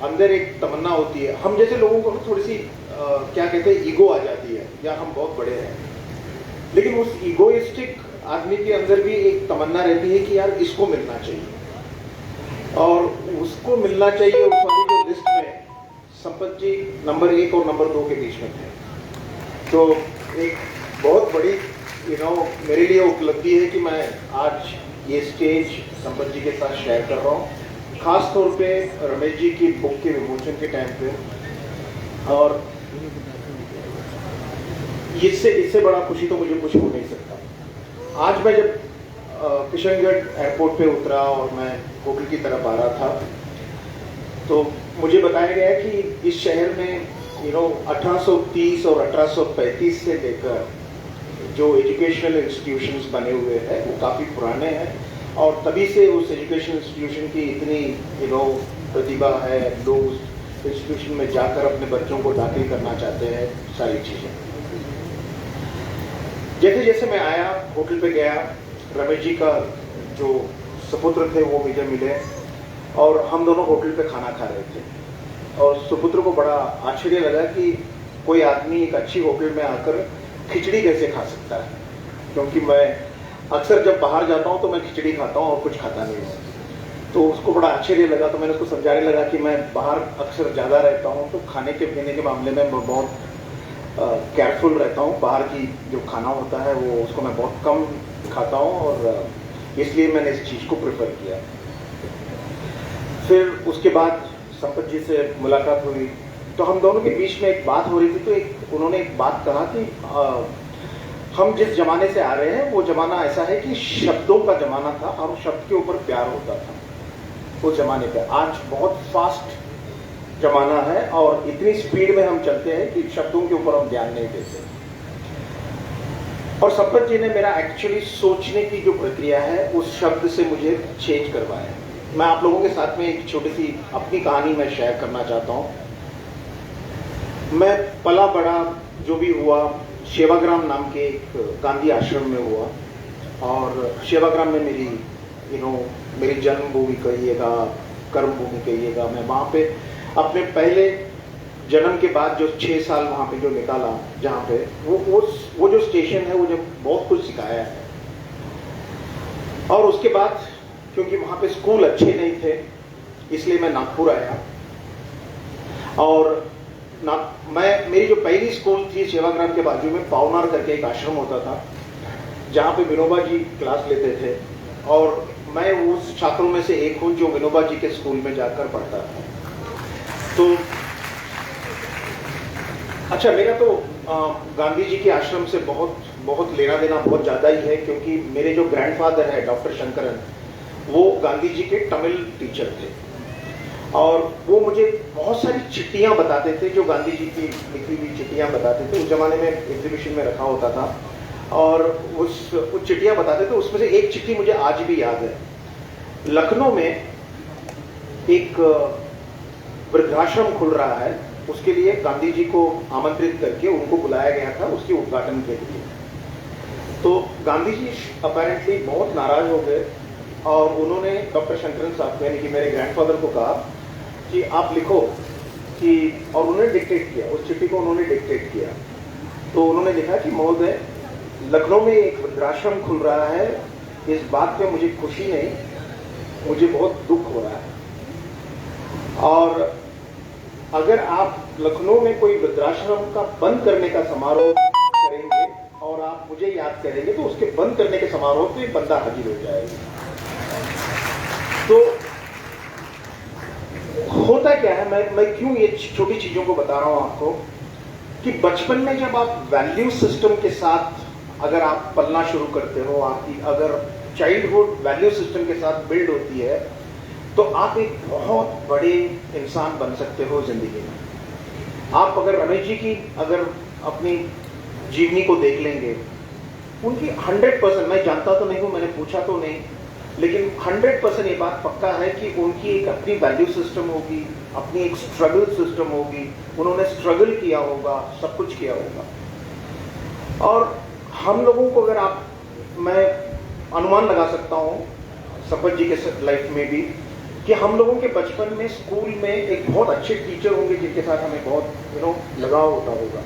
अंदर एक तमन्ना होती है। हम जैसे लोगों को थोड़ी सी क्या कहते हैं, ईगो आ जाती है, या हम बहुत बड़े हैं, लेकिन उस ईगोइस्टिक आदमी के अंदर भी एक तमन्ना रहती है कि यार इसको मिलना चाहिए, और उसको मिलना चाहिए। उस वाली जो लिस्ट में संपत जी नंबर 1 और नंबर 2 के बीच में थे। तो एक बहुत बड़ी मेरे लिए उपलब्धि है कि मैं आज ये स्टेज संपत जी के साथ शेयर कर रहा हूँ, खास तौर पे रमेश जी की बुक के विमोचन के टाइम पे। और इससे बड़ा खुशी तो मुझे कुछ हो नहीं सकता। आज मैं जब किशनगढ़ एयरपोर्ट पे उतरा और मैं होटल की तरफ आ रहा था, तो मुझे बताया गया कि इस शहर में 1830 और 1835 से लेकर जो एजुकेशनल इंस्टीट्यूशंस बने हुए हैं वो काफ़ी पुराने हैं, और तभी से उस एजुकेशनल इंस्टीट्यूशन की इतनी प्रतिभा है। लोग उस इंस्टीट्यूशन में जाकर अपने बच्चों को दाखिल करना चाहते हैं, सारी चीज़ें। जैसे जैसे मैं आया, होटल पे गया, रमेश जी का जो सुपुत्र थे वो मुझे मिले, और हम दोनों होटल पे खाना खा रहे थे। और सुपुत्र को बड़ा आश्चर्य लगा कि कोई आदमी एक अच्छी होटल में आकर खिचड़ी कैसे खा सकता है, क्योंकि मैं अक्सर जब बाहर जाता हूँ तो मैं खिचड़ी खाता हूँ और कुछ खाता नहीं हूँ। तो उसको बड़ा आश्चर्य लगा। तो मैंने उसको समझाने लगा कि मैं बाहर अक्सर ज़्यादा रहता हूँ, तो खाने के पीने के मामले में मैं बहुत केयरफुल रहता हूँ। बाहर की जो खाना होता है वो उसको मैं बहुत कम खाता हूँ, और इसलिए मैंने इस चीज़ को प्रेफर किया। फिर उसके बाद संपत जी से मुलाकात हुई, तो हम दोनों के बीच में एक बात हो रही थी। तो उन्होंने एक बात कहा कि हम जिस जमाने से आ रहे हैं वो जमाना ऐसा है कि शब्दों का जमाना था और शब्द के ऊपर प्यार होता था उस जमाने पे। आज बहुत फास्ट जमाना है और इतनी स्पीड में हम चलते हैं कि शब्दों के ऊपर हम ध्यान नहीं देते। और संपत जी ने मेरा एक्चुअली सोचने की जो प्रक्रिया है उस शब्द से मुझे चेंज करवाया। मैं आप लोगों के साथ में एक छोटी सी अपनी कहानी मैं शेयर करना चाहता हूँ। मैं पला बड़ा जो भी हुआ सेवाग्राम नाम के एक गांधी आश्रम में हुआ, और सेवाग्राम में मेरी मेरी जन्मभूमि कहिएगा, कर्मभूमि कहिएगा। मैं वहाँ पे अपने पहले जन्म के बाद जो 6 साल वहाँ पे जो निकाला, जहाँ पे वो जो स्टेशन है वो जो बहुत कुछ सिखाया है। और उसके बाद क्योंकि वहाँ पे स्कूल अच्छे नहीं थे इसलिए मैं नागपुर आया, और मेरी जो पहली स्कूल थी सेवाग्राम के बाजू में पावनार करके एक आश्रम होता था जहाँ पे विनोबा जी क्लास लेते थे, और मैं उस छात्रों में से एक हूँ जो विनोबा जी के स्कूल में जाकर पढ़ता था। तो अच्छा, मेरा तो गांधी जी के आश्रम से बहुत लेना देना बहुत ज़्यादा ही है, क्योंकि मेरे जो ग्रैंडफादर है डॉक्टर शंकरन, वो गांधी जी के तमिल टीचर थे, और वो मुझे बहुत सारी चिट्ठियां बताते थे, जो गांधी जी की लिखी हुई चिट्ठियां बताते थे। उस जमाने में एग्जीबिशन में रखा होता था, और उस चिट्ठियां बताते थे। उसमें से एक चिट्ठी मुझे आज भी याद है। लखनऊ में एक वृद्धाश्रम खुल रहा है, उसके लिए गांधी जी को आमंत्रित करके उनको बुलाया गया था उसके उद्घाटन के लिए। तो गांधी जी अपेरेंटली बहुत नाराज हो गए, और उन्होंने डॉक्टर शंकरन साहब यानी कि मेरे ग्रैंडफादर को कहा कि आप लिखो कि, और उन्होंने डिक्टेट किया, उस चिट्ठी को उन्होंने डिक्टेट किया। तो उन्होंने लिखा कि महोदय, लखनऊ में एक वृद्धाश्रम खुल रहा है, इस बात पे मुझे खुशी नहीं, मुझे बहुत दुख हो रहा है, और अगर आप लखनऊ में कोई वृद्धाश्रम का बंद करने का समारोह करेंगे और आप मुझे याद करेंगे तो उसके बंद करने के समारोह पे बंदा हाजिर हो जाएगा। तो होता क्या है, मैं क्यों ये छोटी चीजों को बता रहा हूं आपको, कि बचपन में जब आप वैल्यू सिस्टम के साथ अगर आप पलना शुरू करते हो, आपकी अगर चाइल्डहुड वैल्यू सिस्टम के साथ बिल्ड होती है, तो आप एक बहुत बड़े इंसान बन सकते हो जिंदगी में। आप अगर रमेश जी की अगर अपनी जीवनी को देख लेंगे, उनकी 100%, मैं जानता तो नहीं हूं, मैंने पूछा तो नहीं, लेकिन 100% ये बात पक्का है कि उनकी एक अपनी वैल्यू सिस्टम होगी, अपनी एक स्ट्रगल सिस्टम होगी, उन्होंने स्ट्रगल किया होगा, सब कुछ किया होगा। और हम लोगों को अगर मैं अनुमान लगा सकता हूं संपत जी के लाइफ में भी, कि हम लोगों के बचपन में स्कूल में एक बहुत अच्छे टीचर होंगे जिनके साथ हमें बहुत लगाव होता होगा।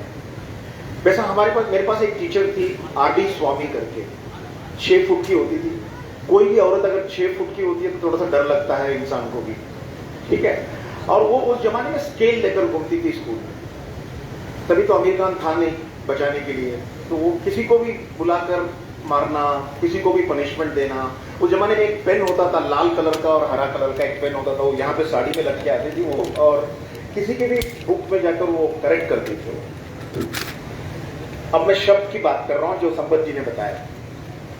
वैसा मेरे पास एक टीचर थी आर.डी. स्वामी करके, 6 फुट की होती थी। कोई भी औरत अगर 6 फुट की होती है तो थोड़ा सा डर लगता है इंसान को भी, ठीक है। और वो उस जमाने में स्केल लेकर घूमती थी स्कूल में, तभी तो आमिर खान था नहीं बचाने के लिए, तो वो किसी को भी बुलाकर मारना, किसी को भी पनिशमेंट देना। उस जमाने में एक पेन होता था लाल कलर का और हरा कलर का, एक पेन होता था, वो यहाँ पे साड़ी में लग के आती थी वो, और किसी के भी बुक में जाकर वो करेक्ट करती थी। अब मैं शब्द की बात कर रहा हूँ जो संपत जी ने बताया।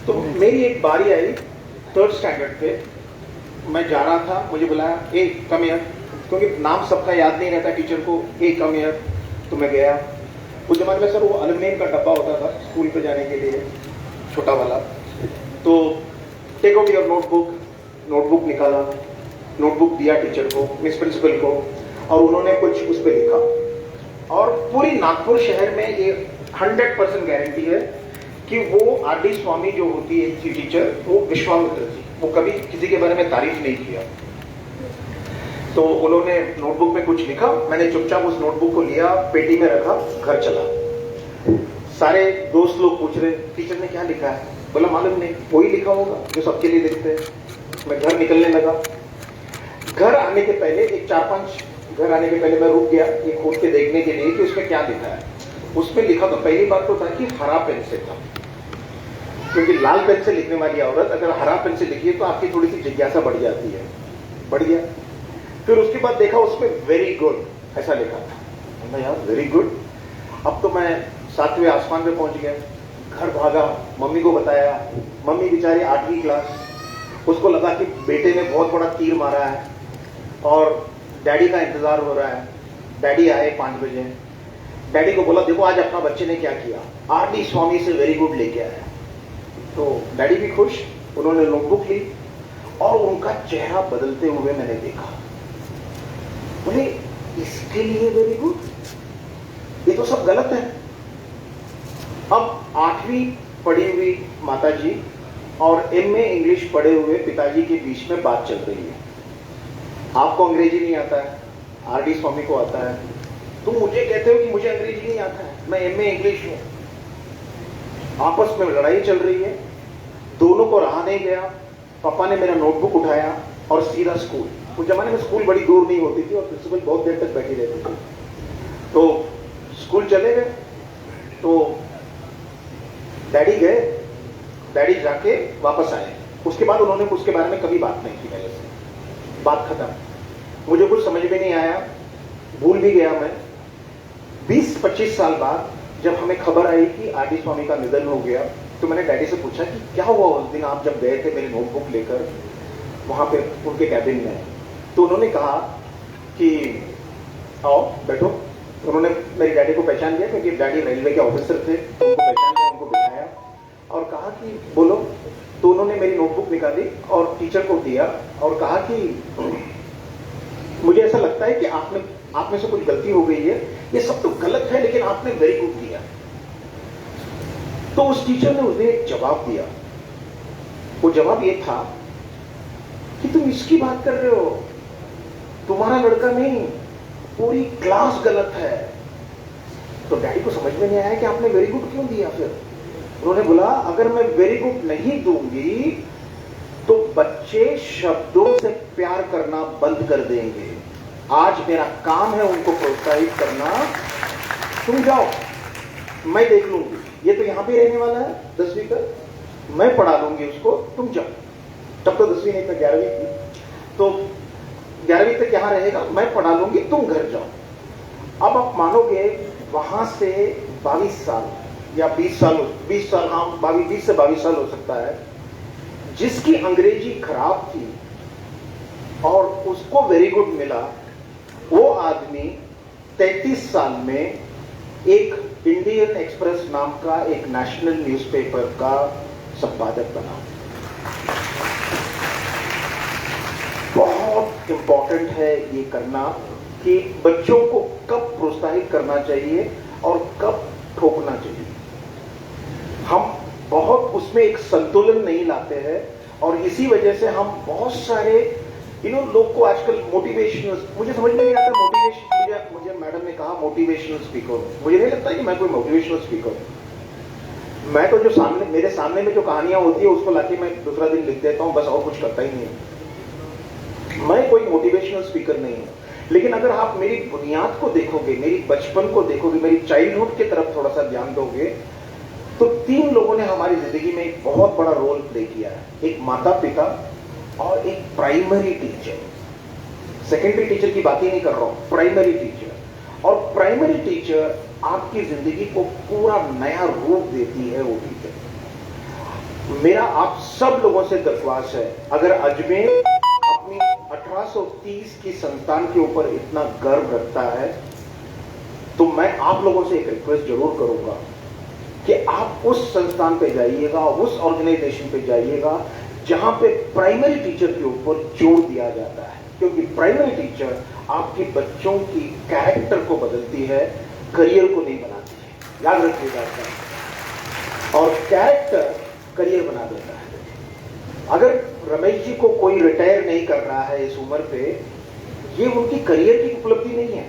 तो मेरी एक बारी आई 3rd स्टैंडर्ड पे, मैं जा रहा था, मुझे बुलाया, ए कम हियर, क्योंकि नाम सबका याद नहीं रहता टीचर को, ए कम हियर। तो मैं गया। उस जमाने में सर वो एल्यूमिनियम का डब्बा होता था स्कूल पे जाने के लिए, छोटा वाला। तो टेक आउट योर नोटबुक निकाला, नोटबुक दिया टीचर को, मिस प्रिंसिपल को, और उन्होंने कुछ उस पर लिखा। और पूरी नागपुर शहर में ये 100% गारंटी है कि वो आर.डी. स्वामी जो होती है थी टीचर, वो विश्वामित्र थी, वो कभी किसी के बारे में तारीफ नहीं किया। तो उन्होंने नोटबुक में कुछ लिखा, मैंने चुपचाप उस नोटबुक को लिया, पेटी में रखा, घर चला। सारे दोस्त लोग पूछ रहे टीचर ने क्या लिखा है, बोला मालूम नहीं, वही लिखा होगा जो सबके लिए लिखते हैं। मैं घर निकलने लगा। घर आने के पहले एक 4-5 घर आने के पहले मैं रुक गया ये खोल के देखने के लिए कि उसमें क्या लिखा है। उसमें लिखा तो पहली बात तो था कि हरा पेन से था, क्योंकि लाल पेन से लिखने वाली औरत अगर हरा पेन से लिखी है तो आपकी थोड़ी सी जिज्ञासा बढ़ जाती है, बढ़ गया। फिर उसके बाद देखा उसमें वेरी गुड ऐसा लिखा था। यार वेरी गुड, अब तो मैं 7वें आसमान पे पहुंच गया। घर भागा, मम्मी को बताया। मम्मी बेचारी 8वीं क्लास, उसको लगा कि बेटे ने बहुत बड़ा तीर मारा है, और डैडी का इंतजार हो रहा है। डैडी आए 5 बजे। डैडी को बोला देखो आज अपना बच्चे ने क्या किया, आर.डी. स्वामी से वेरी गुड लेके आया। तो डैडी भी खुश, उन्होंने नोटबुक ली और उनका चेहरा बदलते हुए मैंने देखा। बोले इसके लिए वेरी गुड, ये तो सब गलत है। अब 8वीं पढ़ी हुई माताजी और एमए इंग्लिश पढ़े हुए पिताजी के बीच में बात चल रही है। आपको अंग्रेजी नहीं आता है, आर.डी. स्वामी को आता है, तुम मुझे कहते हो कि मुझे अंग्रेजी नहीं आता है, मैं एमए इंग्लिश हूं। आपस में लड़ाई चल रही है, दोनों को रहा नहीं गया। पापा ने मेरा नोटबुक उठाया और सीधा स्कूल। उस जमाने में स्कूल बड़ी दूर नहीं होती थी और प्रिंसिपल बहुत देर तक बैठी रहती थी। तो स्कूल चले गए। तो डैडी गए, डैडी जाके वापस आए। उसके बाद उन्होंने उसके बारे में कभी बात नहीं की मेरे से। बात खत्म। मुझे कुछ समझ में नहीं आया, भूल भी गया मैं। 20-25 साल बाद जब हमें खबर आई कि आर.डी. स्वामी का निधन हो गया, तो मैंने डैडी से पूछा कि क्या हुआ उस दिन आप जब गए थे मेरी नोटबुक लेकर वहां पे उनके कैबिन में। तो उन्होंने कहा कि आओ बैठो। उन्होंने मेरे डैडी को पहचान लिया क्योंकि डैडी रेलवे के ऑफिसर थे, उनको पहचान लिया, उनको बिठाया और कहा कि बोलो। तो उन्होंने मेरी नोटबुक निकाली और टीचर को दिया और कहा कि मुझे ऐसा लगता है कि आप में से कुछ गलती हो गई है, ये सब तो गलत है, लेकिन आपने वेरी गुड दिया। तो उस टीचर ने उसे एक जवाब दिया। वो जवाब ये था कि तुम इसकी बात कर रहे हो, तुम्हारा लड़का नहीं, पूरी क्लास गलत है। तो डैडी को समझ में नहीं आया कि आपने वेरी गुड क्यों दिया। फिर उन्होंने बोला अगर मैं वेरी गुड नहीं दूंगी तो बच्चे शब्दों से प्यार करना बंद कर देंगे। आज मेरा काम है उनको प्रोत्साहित करना। तुम जाओ, मैं देख लूंगी, ये तो यहां पे रहने वाला है 10वीं तक, मैं पढ़ा लूंगी उसको, तुम जाओ। तब तो 10वीं नहीं, तो 11वीं थी, तो 11वीं तक यहां रहेगा, मैं पढ़ा लूंगी, तुम घर जाओ। अब आप मानोगे वहां से 22 साल या 20 साल, 20 साल, हाँ 20 से 22 साल हो सकता है, जिसकी अंग्रेजी खराब थी और उसको वेरी गुड मिला, वो आदमी 33 साल में एक इंडियन एक्सप्रेस नाम का एक नेशनल न्यूज़पेपर का संपादक बना। बहुत इंपॉर्टेंट है ये करना कि बच्चों को कब प्रोत्साहित करना चाहिए और कब ठोकना चाहिए। हम बहुत उसमें एक संतुलन नहीं लाते हैं और इसी वजह से हम बहुत सारे लोग को आजकल मोटिवेशनल, मुझे समझ में नहीं आता मोटिवेशन, मुझे मैडम ने कहा मोटिवेशनल स्पीकर। मुझे नहीं लगता कि मैं कोई मोटिवेशनल स्पीकर हूं। मैं तो जो मेरे सामने में जो कहानियां होती है उसको लाके मैं दूसरा दिन लिख देता हूं, बस और कुछ करता ही नहीं है। मैं कोई मोटिवेशनल स्पीकर नहीं हूं। लेकिन अगर आप मेरी बुनियाद को देखोगे, मेरी बचपन को देखोगे, मेरी चाइल्डहुड की तरफ थोड़ा सा ध्यान दोगे, तो 3 लोगों ने हमारी जिंदगी में एक बहुत बड़ा रोल प्ले किया है। एक माता पिता और एक प्राइमरी टीचर। सेकेंडरी टीचर की बात ही नहीं कर रहा हूं, प्राइमरी टीचर। और प्राइमरी टीचर आपकी जिंदगी को पूरा नया रूप देती है। वो टीचर, मेरा आप सब लोगों से दरख्वास्त है, अगर अजमेर अपनी 1830 की संतान के ऊपर इतना गर्व रखता है, तो मैं आप लोगों से एक रिक्वेस्ट जरूर करूंगा कि आप उस संस्थान पे जाइएगा, उस ऑर्गेनाइजेशन पे जाइएगा जहां पे प्राइमरी टीचर के ऊपर जोर दिया जाता है। क्योंकि प्राइमरी टीचर आपके बच्चों की कैरेक्टर को बदलती है, करियर को नहीं बनाती है। याद रखिएगा ऐसा। और कैरेक्टर करियर बना देता है। अगर रमेश जी को कोई रिटायर नहीं कर रहा है इस उम्र पे, ये उनकी करियर की उपलब्धि नहीं है,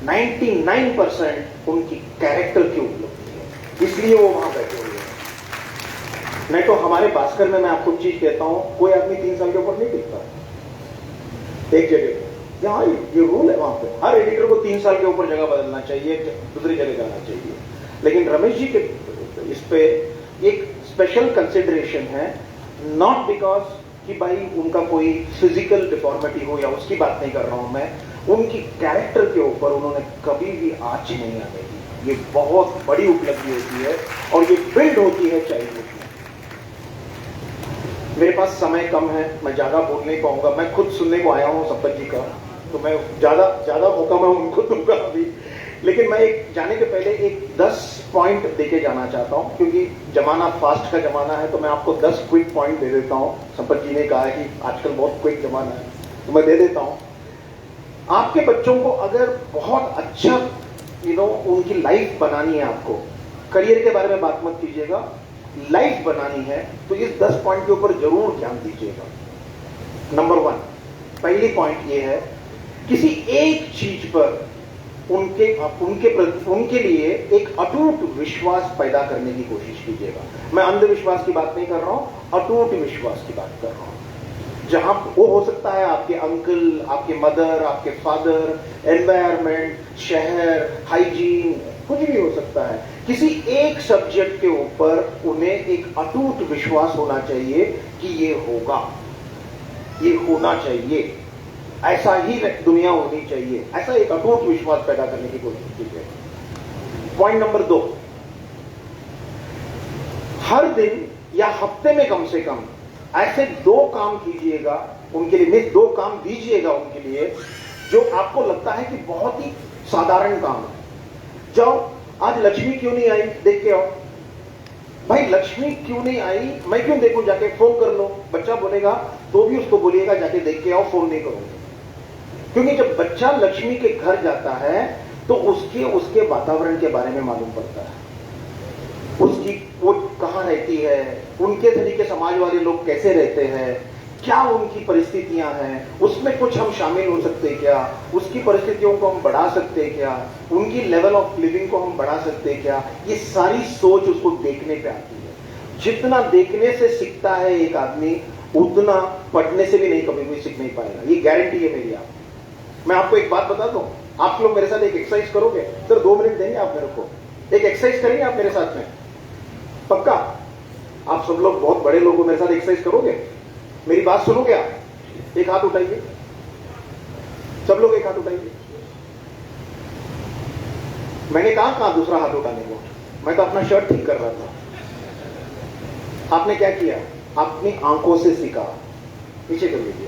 99% उनकी कैरेक्टर की उपलब्धि है, इसलिए वो वहां बैठे हुए हैं। नहीं तो हमारे भास्कर में मैं आपको चीज कहता हूं, कोई आदमी 3 साल के ऊपर नहीं टिकता एक जगह पे। यहाँ ये रूल है, वहां पे हर एडिटर को 3 साल के ऊपर जगह बदलना चाहिए, दूसरी जगह जाना चाहिए। लेकिन रमेश जी के इस पे एक स्पेशल कंसिडरेशन है, नॉट बिकॉज कि भाई उनका कोई फिजिकल डिफॉर्मिटी हो या उसकी बात नहीं कर रहा हूं मैं, उनकी कैरेक्टर के ऊपर उन्होंने कभी भी आंच नहीं आने दी। ये बहुत बड़ी उपलब्धि होती है और ये बिल्ड होती है चाइल्डहुड में। मेरे पास समय कम है, मैं ज्यादा बोल नहीं पाऊंगा। मैं खुद सुनने को आया हूं संपत जी का, तो मैं ज़्यादा मौका मैं उनको दूंगा अभी, लेकिन मैं एक जाने के पहले एक 10 पॉइंट देके जाना चाहता हूँ, क्योंकि जमाना फास्ट का जमाना है, तो मैं आपको 10 क्विक पॉइंट दे देता हूँ। संपत जी ने कहा है कि आजकल बहुत क्विक जमाना है, तो मैं दे देता हूँ। आपके बच्चों को अगर बहुत अच्छा उनकी लाइफ बनानी है, आपको करियर के बारे में बात मत कीजिएगा, लाइफ बनानी है, तो इस 10 पॉइंट के ऊपर जरूर ध्यान दीजिएगा। नंबर 1, पहली पॉइंट ये है, किसी एक चीज पर उनके लिए एक अटूट विश्वास पैदा करने की कोशिश कीजिएगा। मैं अंधविश्वास की बात नहीं कर रहा हूं, अटूट विश्वास की बात कर रहा हूं। जहां वो हो सकता है आपके अंकल, आपके मदर, आपके फादर, एनवायरमेंट, शहर, हाइजीन, कुछ भी हो सकता है। किसी एक सब्जेक्ट के ऊपर उन्हें एक अटूट विश्वास होना चाहिए कि ये होगा, ये होना चाहिए, ऐसा ही दुनिया होनी चाहिए, ऐसा एक अटूट विश्वास पैदा करने की कोशिश कीजिए। पॉइंट नंबर 2, हर दिन या हफ्ते में कम से कम ऐसे 2 काम कीजिएगा उनके लिए, 2 काम दीजिएगा उनके लिए जो आपको लगता है कि बहुत ही साधारण काम है। जाओ, आज लक्ष्मी क्यों नहीं आई, देख के आओ। भाई लक्ष्मी क्यों नहीं आई, मैं क्यों देखूं, जाके फोन कर लो। बच्चा बोलेगा तो भी उसको बोलिएगा जाके देख के आओ, फोन नहीं करूंगा। क्योंकि जब बच्चा लक्ष्मी के घर जाता है तो उसके वातावरण के बारे में मालूम पड़ता है, उसकी वो कहां रहती है, उनके तरीके समाज वाले लोग कैसे रहते हैं, क्या उनकी परिस्थितियां हैं, उसमें कुछ हम शामिल हो सकते क्या, उसकी परिस्थितियों को हम बढ़ा सकते क्या, उनकी लेवल ऑफ लिविंग को हम बढ़ा सकते क्या। ये सारी सोच उसको देखने पे आती है। जितना देखने से सीखता है एक आदमी, उतना पढ़ने से भी नहीं कभी भी सीख नहीं पाएगा, ये गारंटी है मेरी। मैं आपको एक बात बता दूं, आप लोग मेरे साथ एक एक्सरसाइज करोगे सर, 2 मिनट देंगे आप मेरे को, एक एक्सरसाइज करेंगे आप मेरे साथ में, पक्का? आप सब लोग बहुत बड़े लोग हो, मेरे साथ एक्सरसाइज करोगे, मेरी बात सुनोगे आप? एक हाथ उठाइए, सब लोग एक हाथ उठाइए। मैंने कहा दूसरा हाथ उठाने को, मैं तो अपना शर्ट ठीक कर रहा था। आपने क्या किया? अपनी आंखों से सीखा, नीचे कर लीजिए,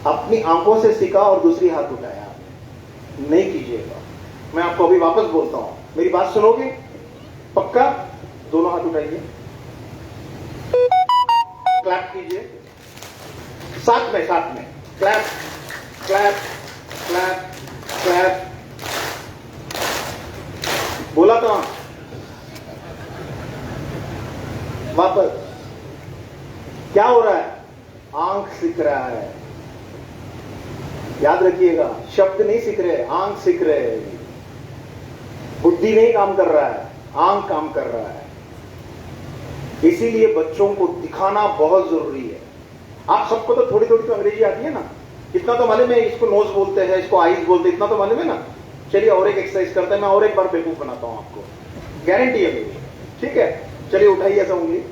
अपनी आंखों से सीखा और दूसरी हाथ उठाया। नहीं कीजिएगा। मैं आपको अभी वापस बोलता हूं, मेरी बात सुनोगे? पक्का? दोनों हाथ उठाइए, क्लैप कीजिए, साथ में क्लैप क्लैप क्लैप क्लैप। बोला था वापस। क्या हो रहा है? आंख सीख रहा है। याद रखिएगा, शब्द नहीं सीख रहे, आंख सीख रहे हैं। बुद्धि नहीं काम कर रहा है, आंख काम कर रहा है। इसीलिए बच्चों को दिखाना बहुत जरूरी है। आप सबको तो थोड़ी थोड़ी तो अंग्रेजी आती है ना, इतना तो मालूम है, इसको नोज बोलते हैं, इसको आईज बोलते हैं, इतना तो मालूम है ना। चलिए और एक एक्सरसाइज करते हैं, मैं और एक बार बेवकूफ बनाता हूं आपको, गारंटी है मेरी। ठीक है, चलिए उठाइए ऐसा उंगली,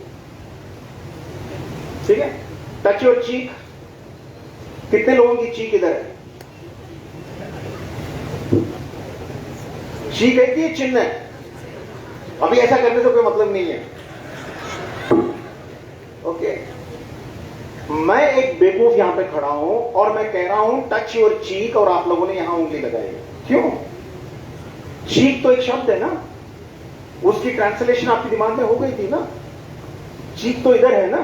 ठीक है। Touch your cheek. कितने लोगों की चीक इधर है? चीक है कि चिन्ह है? अभी ऐसा करने से कोई मतलब नहीं है, ओके। मैं एक बेवकूफ यहां पे खड़ा हूं और मैं कह रहा हूं टच योर चीक, और आप लोगों ने यहां उंगली लगाई। क्यों? चीक तो एक शब्द है ना, उसकी ट्रांसलेशन आपके दिमाग में हो गई थी ना। चीक तो इधर है ना,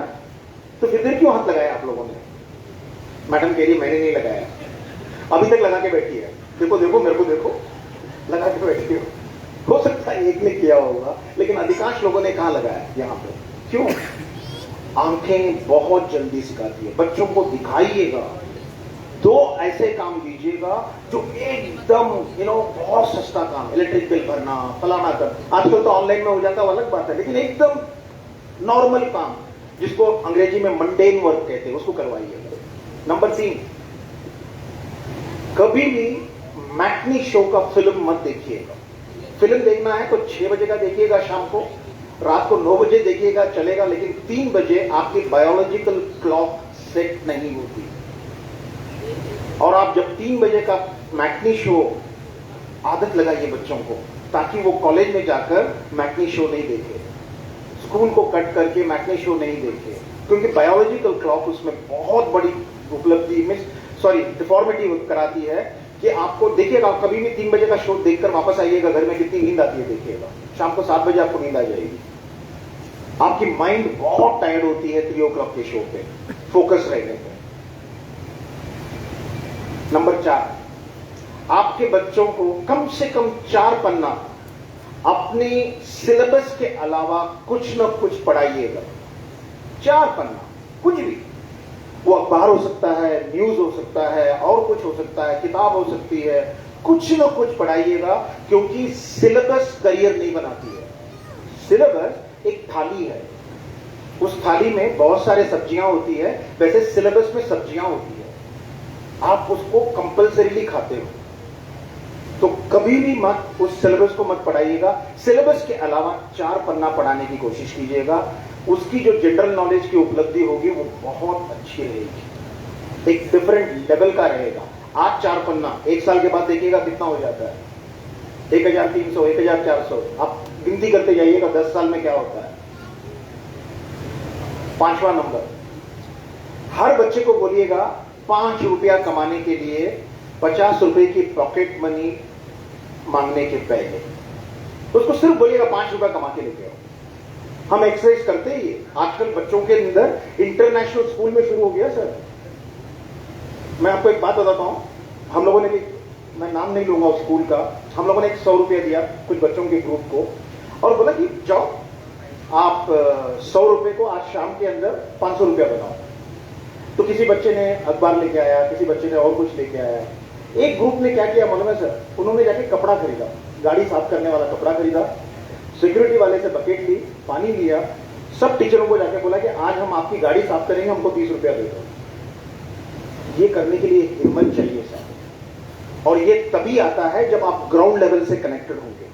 तो फिर इधर क्यों हाथ लगाया आप लोगों ने? मैडम कह रही मैंने नहीं लगाया, अभी तक लगा के बैठी है। देखो देखो, मेरे को देखो, लगा के बैठी हो सकता है एक ने किया होगा, लेकिन अधिकांश लोगों ने कहां लगाया? यहां पे। क्यों? आंखें बहुत जल्दी सिखाती है। बच्चों को दिखाइएगा, 2 ऐसे काम कीजिएगा जो एकदम बहुत सस्ता काम, इलेक्ट्रिक बिल भरना, फलाना कर, आजकल तो ऑनलाइन में हो जाता है, अलग बात है, लेकिन एकदम नॉर्मल काम जिसको अंग्रेजी में मंडेन वर्क कहते हैं, उसको करवाइएगा। नंबर 3, कभी भी मैटनी शो का फिल्म मत देखिएगा। फिल्म देखना है तो 6 बजे का देखिएगा शाम को, रात को 9 बजे देखिएगा चलेगा, लेकिन 3 बजे आपकी बायोलॉजिकल क्लॉक सेट नहीं होती। और आप जब 3 बजे का मैटनी शो, आदत लगाइए बच्चों को, ताकि वो कॉलेज में जाकर मैटनी शो नहीं देखे, स्कूल को कट करके मैटनी शो नहीं देखे, क्योंकि बायोलॉजिकल क्लॉक उसमें बहुत बड़ी उपलब्धि में सॉरी डिफॉर्मिटी कराती है कि आपको देखिएगा, कभी भी 3 बजे का शो देखकर वापस आइएगा घर में, कितनी नींद आती है देखिएगा। शाम को 7 बजे आपको नींद आ जाएगी। आपकी माइंड बहुत टायर्ड होती है 3 o'clock के शो पे फोकस रहने पे। नंबर 4, आपके बच्चों को कम से कम 4 पन्ना अपने सिलेबस के अलावा कुछ न कुछ पढ़ाइएगा। 4 पन्ना, कुछ भी, वो अखबार हो सकता है, न्यूज हो सकता है, और कुछ हो सकता है, किताब हो सकती है, कुछ न कुछ पढ़ाइएगा, क्योंकि सिलेबस करियर नहीं बनाती है। सिलेबस एक थाली है, उस थाली में बहुत सारे सब्जियां होती है, वैसे सिलेबस में सब्जियां होती है, आप उसको कंपल्सरीली खाते हो, तो कभी भी मत उस सिलेबस को मत पढ़ाइएगा। सिलेबस के अलावा 4 पन्ना पढ़ाने की कोशिश कीजिएगा। उसकी जो जनरल नॉलेज की उपलब्धि होगी वो बहुत अच्छी रहेगी, एक डिफरेंट लेवल का रहेगा। आज 4 पन्ना, 1 साल के बाद देखिएगा कितना हो जाता है, 1300, 1400, आप गिनती करते जाइएगा 10 साल में क्या होता है। 5वां नंबर, हर बच्चे को बोलिएगा 5 रुपया कमाने के लिए 50 रुपए की पॉकेट मनी मांगने के पहले उसको सिर्फ बोलिएगा 5 रुपया कमा के लेके आओ। हम एक्सरसाइज करते ही आजकल बच्चों के अंदर इंटरनेशनल स्कूल में शुरू हो गया सर। मैं आपको एक बात बताता हूं, हम लोगों ने भी, मैं नाम नहीं लूंगा उस स्कूल का, हम लोगों ने 100 रुपया दिया कुछ बच्चों के ग्रुप को और बोला कि जाओ आप 100 रुपए को आज शाम के अंदर 500 रुपया बनाओ। तो किसी बच्चे ने अखबार लेके आया, किसी बच्चे ने और कुछ लेके आया। एक ग्रुप ने क्या किया मालूम है सर, उन्होंने जाके कपड़ा खरीदा, गाड़ी साफ करने वाला कपड़ा खरीदा, सिक्योरिटी वाले से बकेट ली, पानी लिया, सब टीचरों को जाके बोला कि आज हम आपकी गाड़ी साफ करेंगे, हमको 30 रुपया दे दो। ये करने के लिए हिम्मत चाहिए सर, और ये तभी आता है जब आप ग्राउंड लेवल से कनेक्टेड होंगे।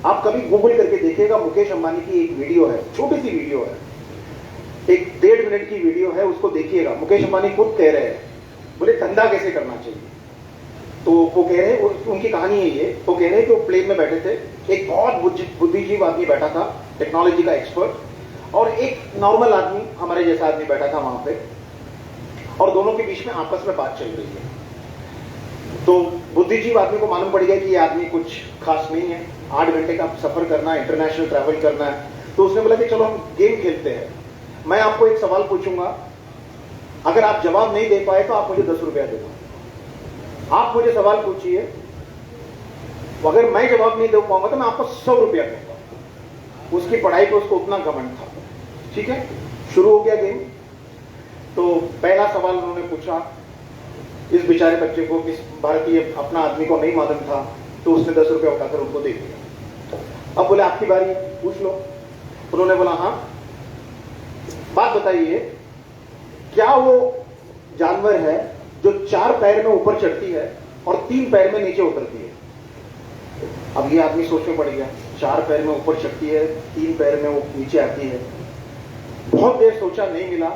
आप कभी गूगल करके देखिएगा, मुकेश अंबानी की एक वीडियो है, छोटी सी वीडियो है, एक 1.5 मिनट की वीडियो है, उसको देखिएगा। मुकेश अंबानी खुद कह रहे हैं, बोले धंधा कैसे करना चाहिए। तो वो कह रहे हैं, उनकी कहानी है ये, वो कह रहे हैं कि वो प्लेन में बैठे थे, एक बहुत बुद्धिजीवी आदमी बैठा था, टेक्नोलॉजी का एक्सपर्ट, और एक नॉर्मल आदमी, हमारे जैसा आदमी बैठा था वहां पे, और दोनों के बीच में आपस में बात चल रही है। तो बुद्धिजीवी आदमी को मालूम पड़ गया कि ये आदमी कुछ खास नहीं है, 8 घंटे का सफर करना है, इंटरनेशनल ट्रैवल करना है। तो उसने बोला कि चलो हम गेम खेलते हैं, मैं आपको एक सवाल पूछूंगा, अगर आप जवाब नहीं दे पाए तो आप मुझे 10 रुपया दे दो। आप मुझे सवाल पूछिए, अगर मैं जवाब नहीं दे पाऊंगा तो मैं आपको 100 रुपया दूंगा। उसकी पढ़ाई को उसको उतना घमंड था। ठीक है, शुरू हो गया गेम। तो पहला सवाल उन्होंने पूछा, इस बेचारे बच्चे को, इस भारतीय अपना आदमी को नहीं मालूम था, तो उसने 10 रुपया उठाकर उनको दे दिया। अब बोले आपकी बारी है, पूछ लो। उन्होंने बोला हाँ, बात बताइए, क्या वो जानवर है जो 4 पैर में ऊपर चढ़ती है और 3 पैर में नीचे उतरती है। अब ये आदमी सोच में पड़ गया, 4 पैर में ऊपर चढ़ती है, 3 पैर में वो नीचे आती है। बहुत देर सोचा, नहीं मिला,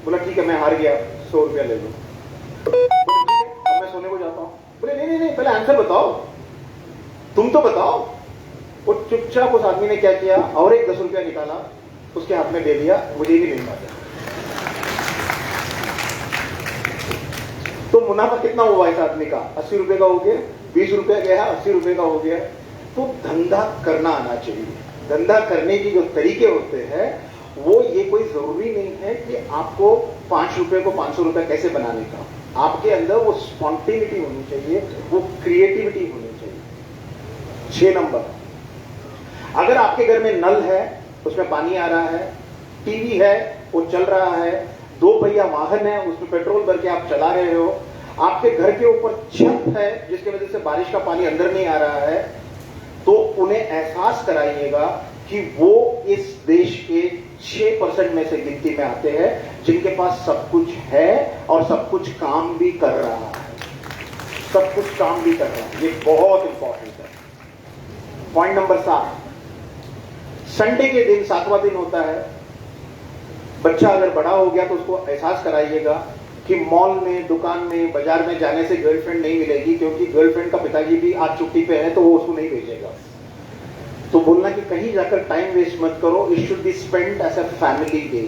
बोला ठीक है मैं हार गया, 100 रुपया ले लो। अब मैं सोने को जाता हूं। बोले नहीं नहीं, पहले आंसर बताओ, तुम तो बताओ। वो चुपचाप उस आदमी ने क्या किया, और एक 10 रुपया निकाला, उसके हाथ में दे दिया, मुझे भी नहीं मालूम। तो मुनाफा कितना हुआ इस आदमी का, 80 रुपए का हो गया, 20 रुपया गया, 80 रुपए का हो गया। तो धंधा करना आना चाहिए। धंधा करने की जो तरीके होते हैं वो ये कोई जरूरी नहीं है कि आपको 5 रुपए को 500 रुपया कैसे बनाने का। आपके अंदर वो स्पॉन्टेनिटी होनी चाहिए, वो क्रिएटिविटी होनी चाहिए। 6 नंबर, अगर आपके घर में नल है, उसमें पानी आ रहा है, टीवी है वो चल रहा है, 2 पहिया वाहन है उसमें पेट्रोल भर के आप चला रहे हो, आपके घर के ऊपर छत है जिसकी वजह से बारिश का पानी अंदर नहीं आ रहा है, तो उन्हें एहसास कराइएगा कि वो इस देश के 6% में से गिनती में आते हैं जिनके पास सब कुछ है और सब कुछ काम भी कर रहा है। सब कुछ काम भी कर रहा है, ये बहुत इंपॉर्टेंट है। पॉइंट नंबर 7, संडे के दिन 7वां दिन होता है। बच्चा अगर बड़ा हो गया तो उसको एहसास कराइएगा कि मॉल में, दुकान में, बाजार में जाने से गर्लफ्रेंड नहीं मिलेगी, क्योंकि गर्लफ्रेंड का पिताजी भी आज छुट्टी पे है तो वो उसको नहीं भेजेगा। तो बोलना कि कहीं जाकर टाइम वेस्ट मत करो, it should be spend as a family day.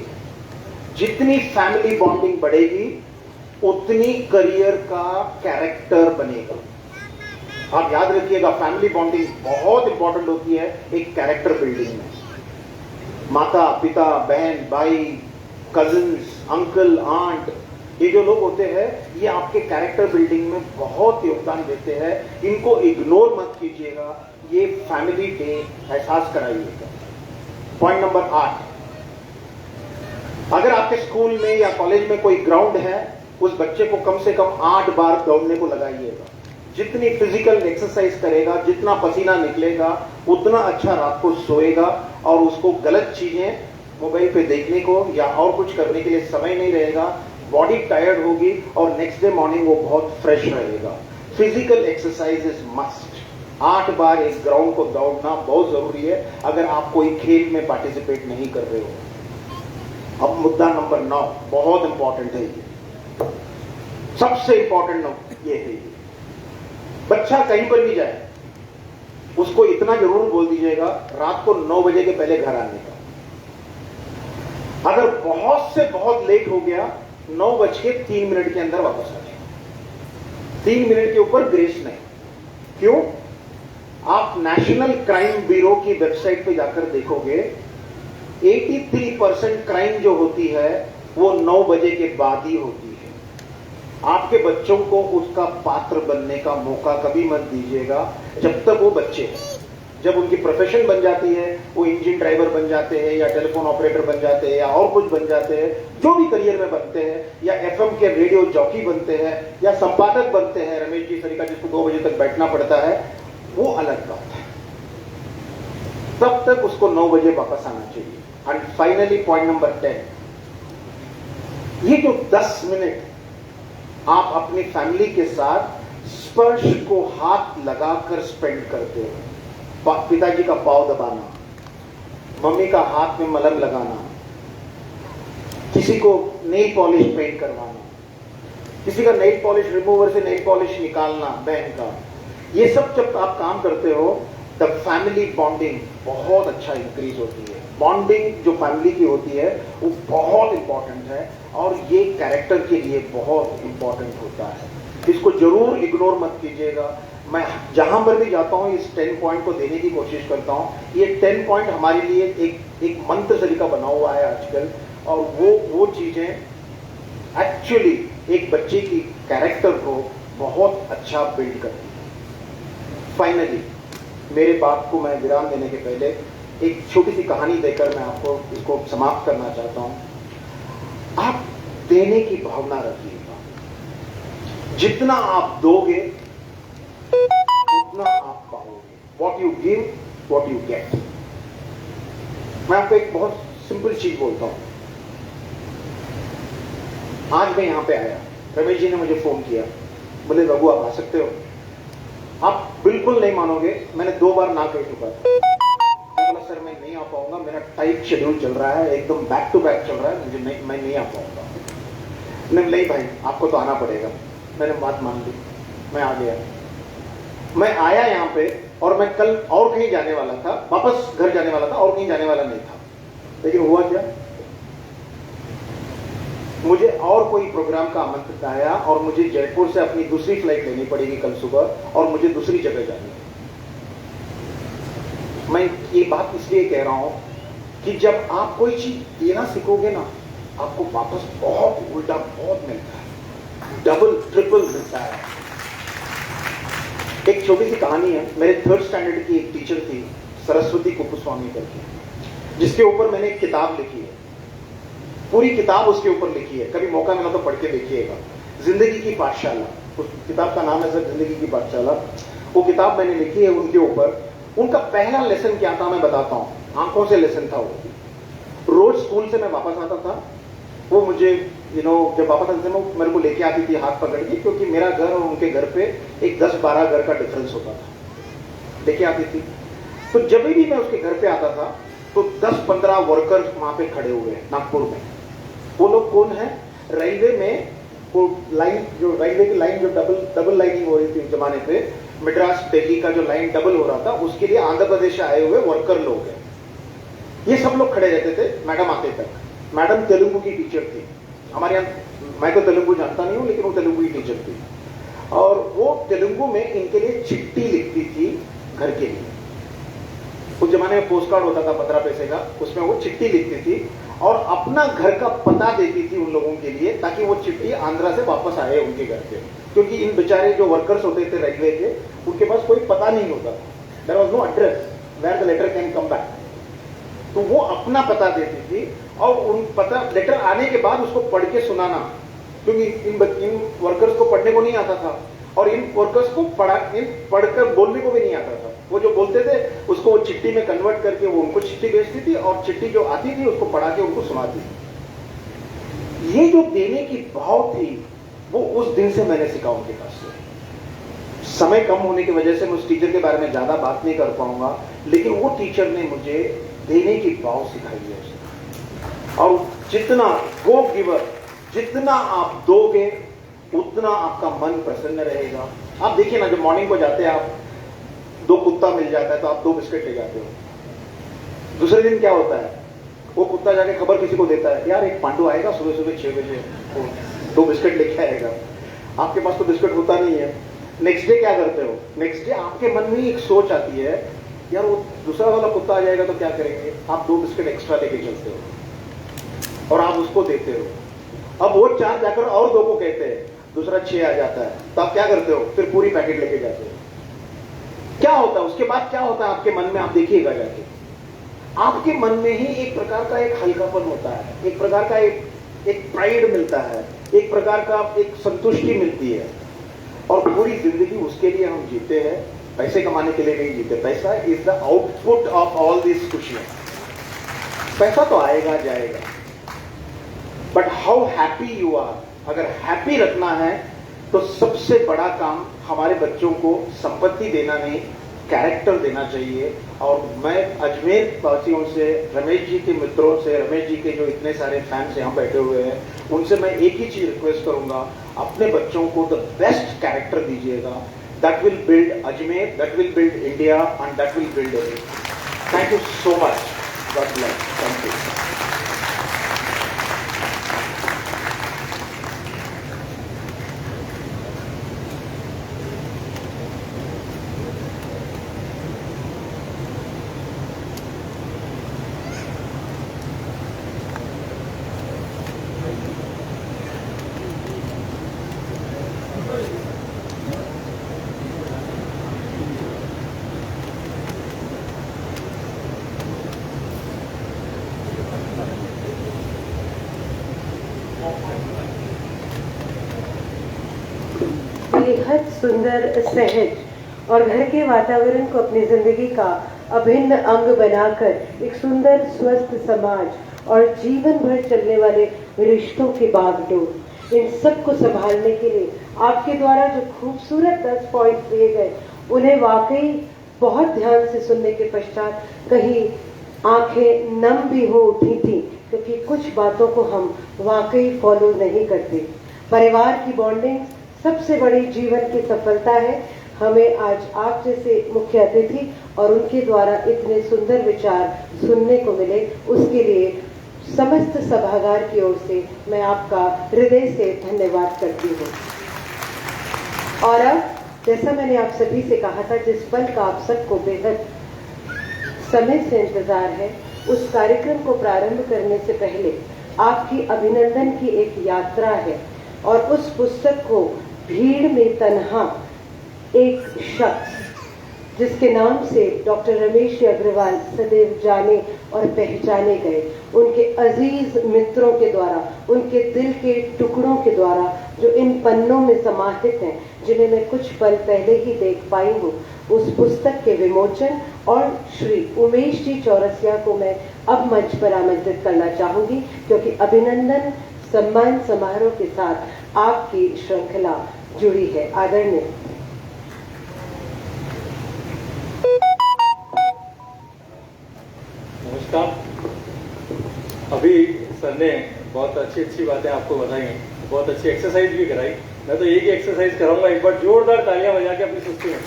जितनी फैमिली बॉन्डिंग बढ़ेगी उतनी करियर का कैरेक्टर बनेगा। आप याद रखिएगा, फैमिली बॉन्डिंग बहुत इंपॉर्टेंट होती है एक कैरेक्टर बिल्डिंग में। माता पिता, बहन भाई, कजिन्स, अंकल आंट, ये जो लोग होते हैं ये आपके कैरेक्टर बिल्डिंग में बहुत योगदान देते हैं। इनको इग्नोर मत कीजिएगा, ये फैमिली डे एहसास कराइएगा। पॉइंट नंबर 8, अगर आपके स्कूल में या कॉलेज में कोई ग्राउंड है, उस बच्चे को कम से कम 8 बार दौड़ने को लगाइएगा। जितनी फिजिकल एक्सरसाइज करेगा, जितना पसीना निकलेगा, उतना अच्छा रात को सोएगा और उसको गलत चीजें मोबाइल पे देखने को या और कुछ करने के लिए समय नहीं रहेगा। बॉडी टायर्ड होगी और नेक्स्ट डे मॉर्निंग वो बहुत फ्रेश रहेगा। Physical exercise is must. 8 बार एक ग्राउंड को दौड़ना बहुत जरूरी है अगर आप कोई खेल में पार्टिसिपेट नहीं कर रहे हो। अब मुद्दा नंबर 9 बहुत इंपॉर्टेंट है, ये सबसे इंपॉर्टेंट ये है। बच्चा कहीं पर भी जाए, उसको इतना जरूर बोल दीजिएगा रात को 9 बजे के पहले घर आने का। अगर बहुत से बहुत लेट हो गया, 9:03 के अंदर वापस आ जाए। 3 मिनट के ऊपर ग्रेस नहीं। क्यों? आप नेशनल क्राइम ब्यूरो की वेबसाइट पे जाकर देखोगे, 83% क्राइम जो होती है वो 9 बजे के बाद ही होती है। आपके बच्चों को उसका पात्र बनने का मौका कभी मत दीजिएगा जब तक वो बच्चे हैं। जब उनकी प्रोफेशन बन जाती है, वो इंजन ड्राइवर बन जाते हैं या टेलीफोन ऑपरेटर बन जाते हैं या और कुछ बन जाते हैं, जो भी करियर में बनते हैं, या एफएम के रेडियो जॉकी बनते हैं या संपादक बनते हैं, रमेश जी सरिका जिसको 2 बजे तक बैठना पड़ता है, वो अलग बात है। तब तक उसको 9 बजे वापस आना चाहिए। एंड फाइनली पॉइंट नंबर 10, ये जो 10 मिनट आप अपनी फैमिली के साथ स्पर्श को हाथ लगाकर स्पेंड करते हो, पिताजी का पाँव दबाना, मम्मी का हाथ में मलम लगाना, किसी को नेल पॉलिश पेंट करवाना, किसी का नेल पॉलिश रिमूवर से नेल पॉलिश निकालना बहन का, ये सब जब आप काम करते हो तब फैमिली बॉन्डिंग बहुत अच्छा इंक्रीज होती है। बॉन्डिंग जो फैमिली की होती है वो बहुत इंपॉर्टेंट है और ये कैरेक्टर के लिए बहुत इंपॉर्टेंट होता है। इसको जरूर इग्नोर मत कीजिएगा। मैं जहां पर भी जाता हूं इस 10 पॉइंट को देने की कोशिश करता हूं। ये 10 पॉइंट हमारे लिए एक मंत्र तरीका बना हुआ है आजकल, और वो चीजें एक्चुअली एक बच्चे की कैरेक्टर को बहुत अच्छा बिल्ड करती है। फाइनली मेरे बात को मैं विराम देने के पहले एक छोटी सी कहानी देकर मैं आपको इसको समाप्त करना चाहता हूं। आप देने की भावना रखिएगा। जितना आप दोगे उतना आप पाओगे। What you give what you get. मैं आपको एक बहुत सिंपल चीज बोलता हूं। आज मैं यहां पे आया, रमेश जी ने मुझे फोन किया, बोले रघु आप आ सकते हो। आप बिल्कुल नहीं मानोगे, मैंने 2 बार ना कह चुका था। बोला सर मैं नहीं आ पाऊंगा, मेरा टाइट शेड्यूल चल रहा है, एकदम बैक टू बैक चल रहा है, मुझे मैं नहीं आ पाऊंगा। नहीं भाई आपको तो आना पड़ेगा। मैंने बात मान ली, मैं आ गया। मैं आया यहाँ पे और मैं कल और कहीं जाने वाला था, वापस घर जाने वाला था और कहीं जाने वाला नहीं था। लेकिन हुआ क्या, मुझे और कोई प्रोग्राम का आमंत्रण आया और मुझे जयपुर से अपनी दूसरी फ्लाइट लेनी पड़ेगी कल सुबह और मुझे दूसरी जगह जानी है। मैं ये बात इसलिए कह रहा हूं कि जब आप कोई चीज देना सीखोगे ना, आपको वापस बहुत उल्टा बहुत मिलता है, डबल ट्रिपल मिलता है। एक छोटी सी कहानी है। मेरे 3rd स्टैंडर्ड की एक टीचर थी, सरस्वती कुपुस्वामी करके, जिसके ऊपर मैंने एक किताब लिखी है। पूरी किताब उसके ऊपर लिखी है, कभी मौका मिला तो पढ़ के देखिएगा। जिंदगी की पाठशाला, उस किताब का नाम है सर जिंदगी की पाठशाला। वो किताब मैंने लिखी है उनके ऊपर। उनका पहला लेसन क्या था मैं बताता हूं। आंखों से लेसन था वो। रोज स्कूल से मैं वापस आता था, वो मुझे जब वापस आते थे वो मेरे को लेके आती थी हाथ पकड़ के, क्योंकि मेरा घर और उनके घर पे एक 10-12 घर का डिफरेंस होता था। लेके आती थी तो जब भी मैं उसके घर पे आता था तो 10-15 वर्कर्स वहां पे खड़े हुए हैं नागपुर में। वो लोग कौन है? रेलवे में वो लाइन, जो रेलवे की लाइन जो डबल लाइनिंग हो रही थी उस जमाने पे, मद्रास दिल्ली का जो लाइन डबल हो रहा था, उसके लिए आंध्र प्रदेश से आए हुए वर्कर लोग हैं। ये सब लोग खड़े रहते थे मैडम आते तक। मैडम तेलुगु की टीचर थी। हमारे यहाँ मैं तो तेलुगु जानता नहीं हूँ, लेकिन वो तेलुगु की टीचर थी और वो तेलुगु में इनके लिए चिट्ठी लिखती थी घर के लिए। उस जमाने में पोस्ट कार्ड होता था 15 पैसे का, उसमें वो चिट्ठी लिखती थी और अपना घर का पता देती थी उन लोगों के लिए, ताकि वो चिट्ठी आंध्रा से वापस आए उनके घर पे। क्योंकि इन बेचारे जो वर्कर्स होते थे रेलवे के, उनके पास कोई पता नहीं होता था, there was no address where the letter can come back. तो वो अपना पता देती थी और उन पता लेटर आने के बाद उसको पढ़ के सुनाना, क्योंकि इन वर्कर्स को पढ़ने को नहीं आता था और इन वर्कर्स को पढ़कर बोलने को भी नहीं आता था। वो जो बोलते थे उसको वो चिट्ठी में कन्वर्ट करके वो उनको चिट्ठी भेजती थी और चिट्ठी जो आती थी उसको पढ़ा के उनको सुनाती थी। ये जो देने की भाव थी वो उस दिन से मैंने सीखा उनके पास से। समय कम होने की वजह से मैं उस टीचर के बारे में ज्यादा बात नहीं कर पाऊंगा, लेकिन वो टीचर ने मुझे देने की भाव सिखाई है उसने। और जितना गो गिवर, जितना आप दोगे उतना आपका मन प्रसन्न रहेगा। आप देखिए ना, जब मॉर्निंग को जाते हैं आप, 2 कुत्ता मिल जाता है तो आप 2 बिस्किट ले जाते हो। दूसरे दिन क्या होता है, वो कुत्ता जाके खबर किसी को देता है, यार एक पांडु आएगा सुबह सुबह 6 बजे, 2 बिस्किट लेके आएगा। आपके पास तो बिस्किट होता नहीं है। नेक्स्ट डे क्या करते हो, नेक्स्ट डे आपके मन में एक सोच आती है, यार वो दूसरा वाला कुत्ता आ जाएगा तो क्या करेंगे, आप 2 बिस्किट एक्स्ट्रा लेके चलते हो और आप उसको देते हो। अब वो 4 जाकर और 2 को कहते हैं, दूसरा 6 आ जाता है, तो आप क्या करते हो, फिर पूरी पैकेट लेके जाते हो। क्या होता है उसके बाद, क्या होता है आपके मन में, आप देखिएगा जाके, आपके मन में ही एक प्रकार का एक हल्कापन होता है, एक प्रकार का एक प्राइड मिलता है, एक प्रकार का एक संतुष्टि मिलती है। और पूरी जिंदगी उसके लिए हम जीते हैं, पैसे कमाने के लिए नहीं जीते। पैसा is the output of all this खुशियां। पैसा तो आएगा जाएगा, but how happy you are, अगर हैप्पी रखना है तो सबसे बड़ा काम हमारे बच्चों को संपत्ति देना नहीं, कैरेक्टर देना चाहिए। और मैं अजमेर वासियों से, रमेश जी के मित्रों से, रमेश जी के जो इतने सारे फैंस यहाँ बैठे हुए हैं, उनसे मैं एक ही चीज रिक्वेस्ट करूंगा, अपने बच्चों को द बेस्ट कैरेक्टर दीजिएगा। That will build Ajmer, that will build India and that will build everything. Thank you so much, God bless, thank you. बेहद सुंदर, सहज और घर के वातावरण को अपनी जिंदगी का अभिन्न अंग बनाकर एक सुंदर स्वस्थ समाज और जीवन भर चलने वाले रिश्तों की बागडोर, इन सब को संभालने के लिए आपके द्वारा जो खूबसूरत 10 पॉइंट्स दिए गए, उन्हें वाकई बहुत ध्यान से सुनने के पश्चात कहीं आंखें नम भी हो उठी थी, क्योंकि कुछ बातों को हम वाकई फॉलो नहीं करते। परिवार की बॉन्डिंग सबसे बड़ी जीवन की सफलता है। हमें आज आप जैसे मुख्य अतिथि और उनके द्वारा इतने सुंदर विचार सुनने को मिले, उसके लिए समस्त सभागार की ओर से मैं आपका हृदय से धन्यवाद करती हूँ। और अब जैसा मैंने आप सभी से कहा था, जिस पल का आप सबको बेहद समय से इंतजार है, उस कार्यक्रम को प्रारंभ करने से पहले आपकी अभिनंदन की एक यात्रा है। और उस पुस्तक को भीड़ में तन्हा एक शख्स, जिसके नाम से डॉक्टर रमेश अग्रवाल सदैव जाने और पहचाने गए, उनके अजीज मित्रों के द्वारा, उनके दिल के टुकड़ों के द्वारा जो इन पन्नों में समाहित हैं, जिन्हें मैं कुछ पल पहले ही देख पाई हूँ, उस पुस्तक के विमोचन और श्री उमेश जी चौरसिया को मैं अब मंच पर आमंत्रित करना चाहूंगी, क्योंकि अभिनंदन सम्मान समारोह के साथ आपकी श्रृंखला जुड़ी है। आदरणीय नमस्कार। अभी सर ने बहुत अच्छी बातें आपको बताई, बहुत अच्छी एक्सरसाइज भी कराई। मैं तो एक ही एक्सरसाइज कराऊंगा, एक बार जोरदार तालियां बजा के अपनी सुस्ती में।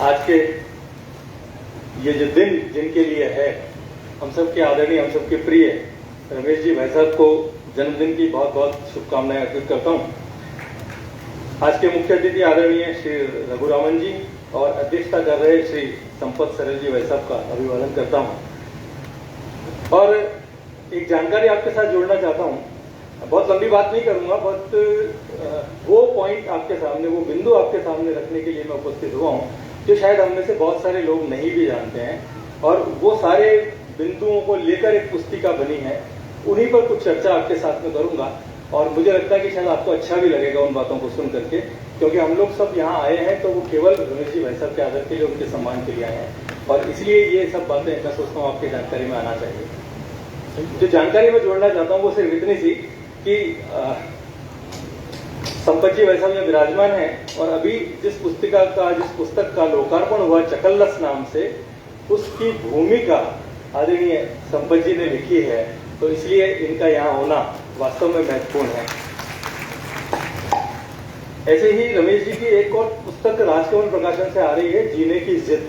आज के ये जो दिन जिनके लिए है, हम सबके आदरणीय, हम सबके प्रिय रमेश जी भाई साहब को जन्मदिन की बहुत बहुत शुभकामनाएं अर्पित करता हूं। आज के मुख्य अतिथि आदरणीय श्री रघुरामन जी और अध्यक्षता कर रहे श्री संपत सरल जी भाई साहब का अभिवादन करता हूं और एक जानकारी आपके साथ जोड़ना चाहता हूं। बहुत लंबी बात नहीं करूंगा, बहुत वो पॉइंट आपके सामने, वो बिंदु आपके सामने रखने के लिए मैं उपस्थित हुआ हूं जो शायद हम में से बहुत सारे लोग नहीं भी जानते हैं और वो सारे बिंदुओं को लेकर एक पुस्तिका बनी है। उन्हीं पर कुछ चर्चा आपके साथ में करूंगा और मुझे लगता है कि शायद आपको अच्छा भी लगेगा उन बातों को सुन करके, क्योंकि हम लोग सब यहाँ आए हैं तो वो केवल रमेश जी भाई साहब के आदर के लिए, उनके सम्मान के लिए आए हैं और इसलिए ये सब बातें मैं सोचता हूँ आपकी जानकारी में आना चाहिए। जो जानकारी मैं जोड़ना चाहता हूँ वो सिर्फ इतनी सी कि संपत जी भाई साहब यहाँ विराजमान है और अभी जिस पुस्तक का लोकार्पण हुआ चकल्लस नाम से, उसकी भूमिका आदरणीय संपत जी ने लिखी है, तो इसलिए इनका यहाँ होना वास्तव में महत्वपूर्ण है। ऐसे ही रमेश जी की एक और पुस्तक राजकमल प्रकाशन से आ रही है, जीने की जिद,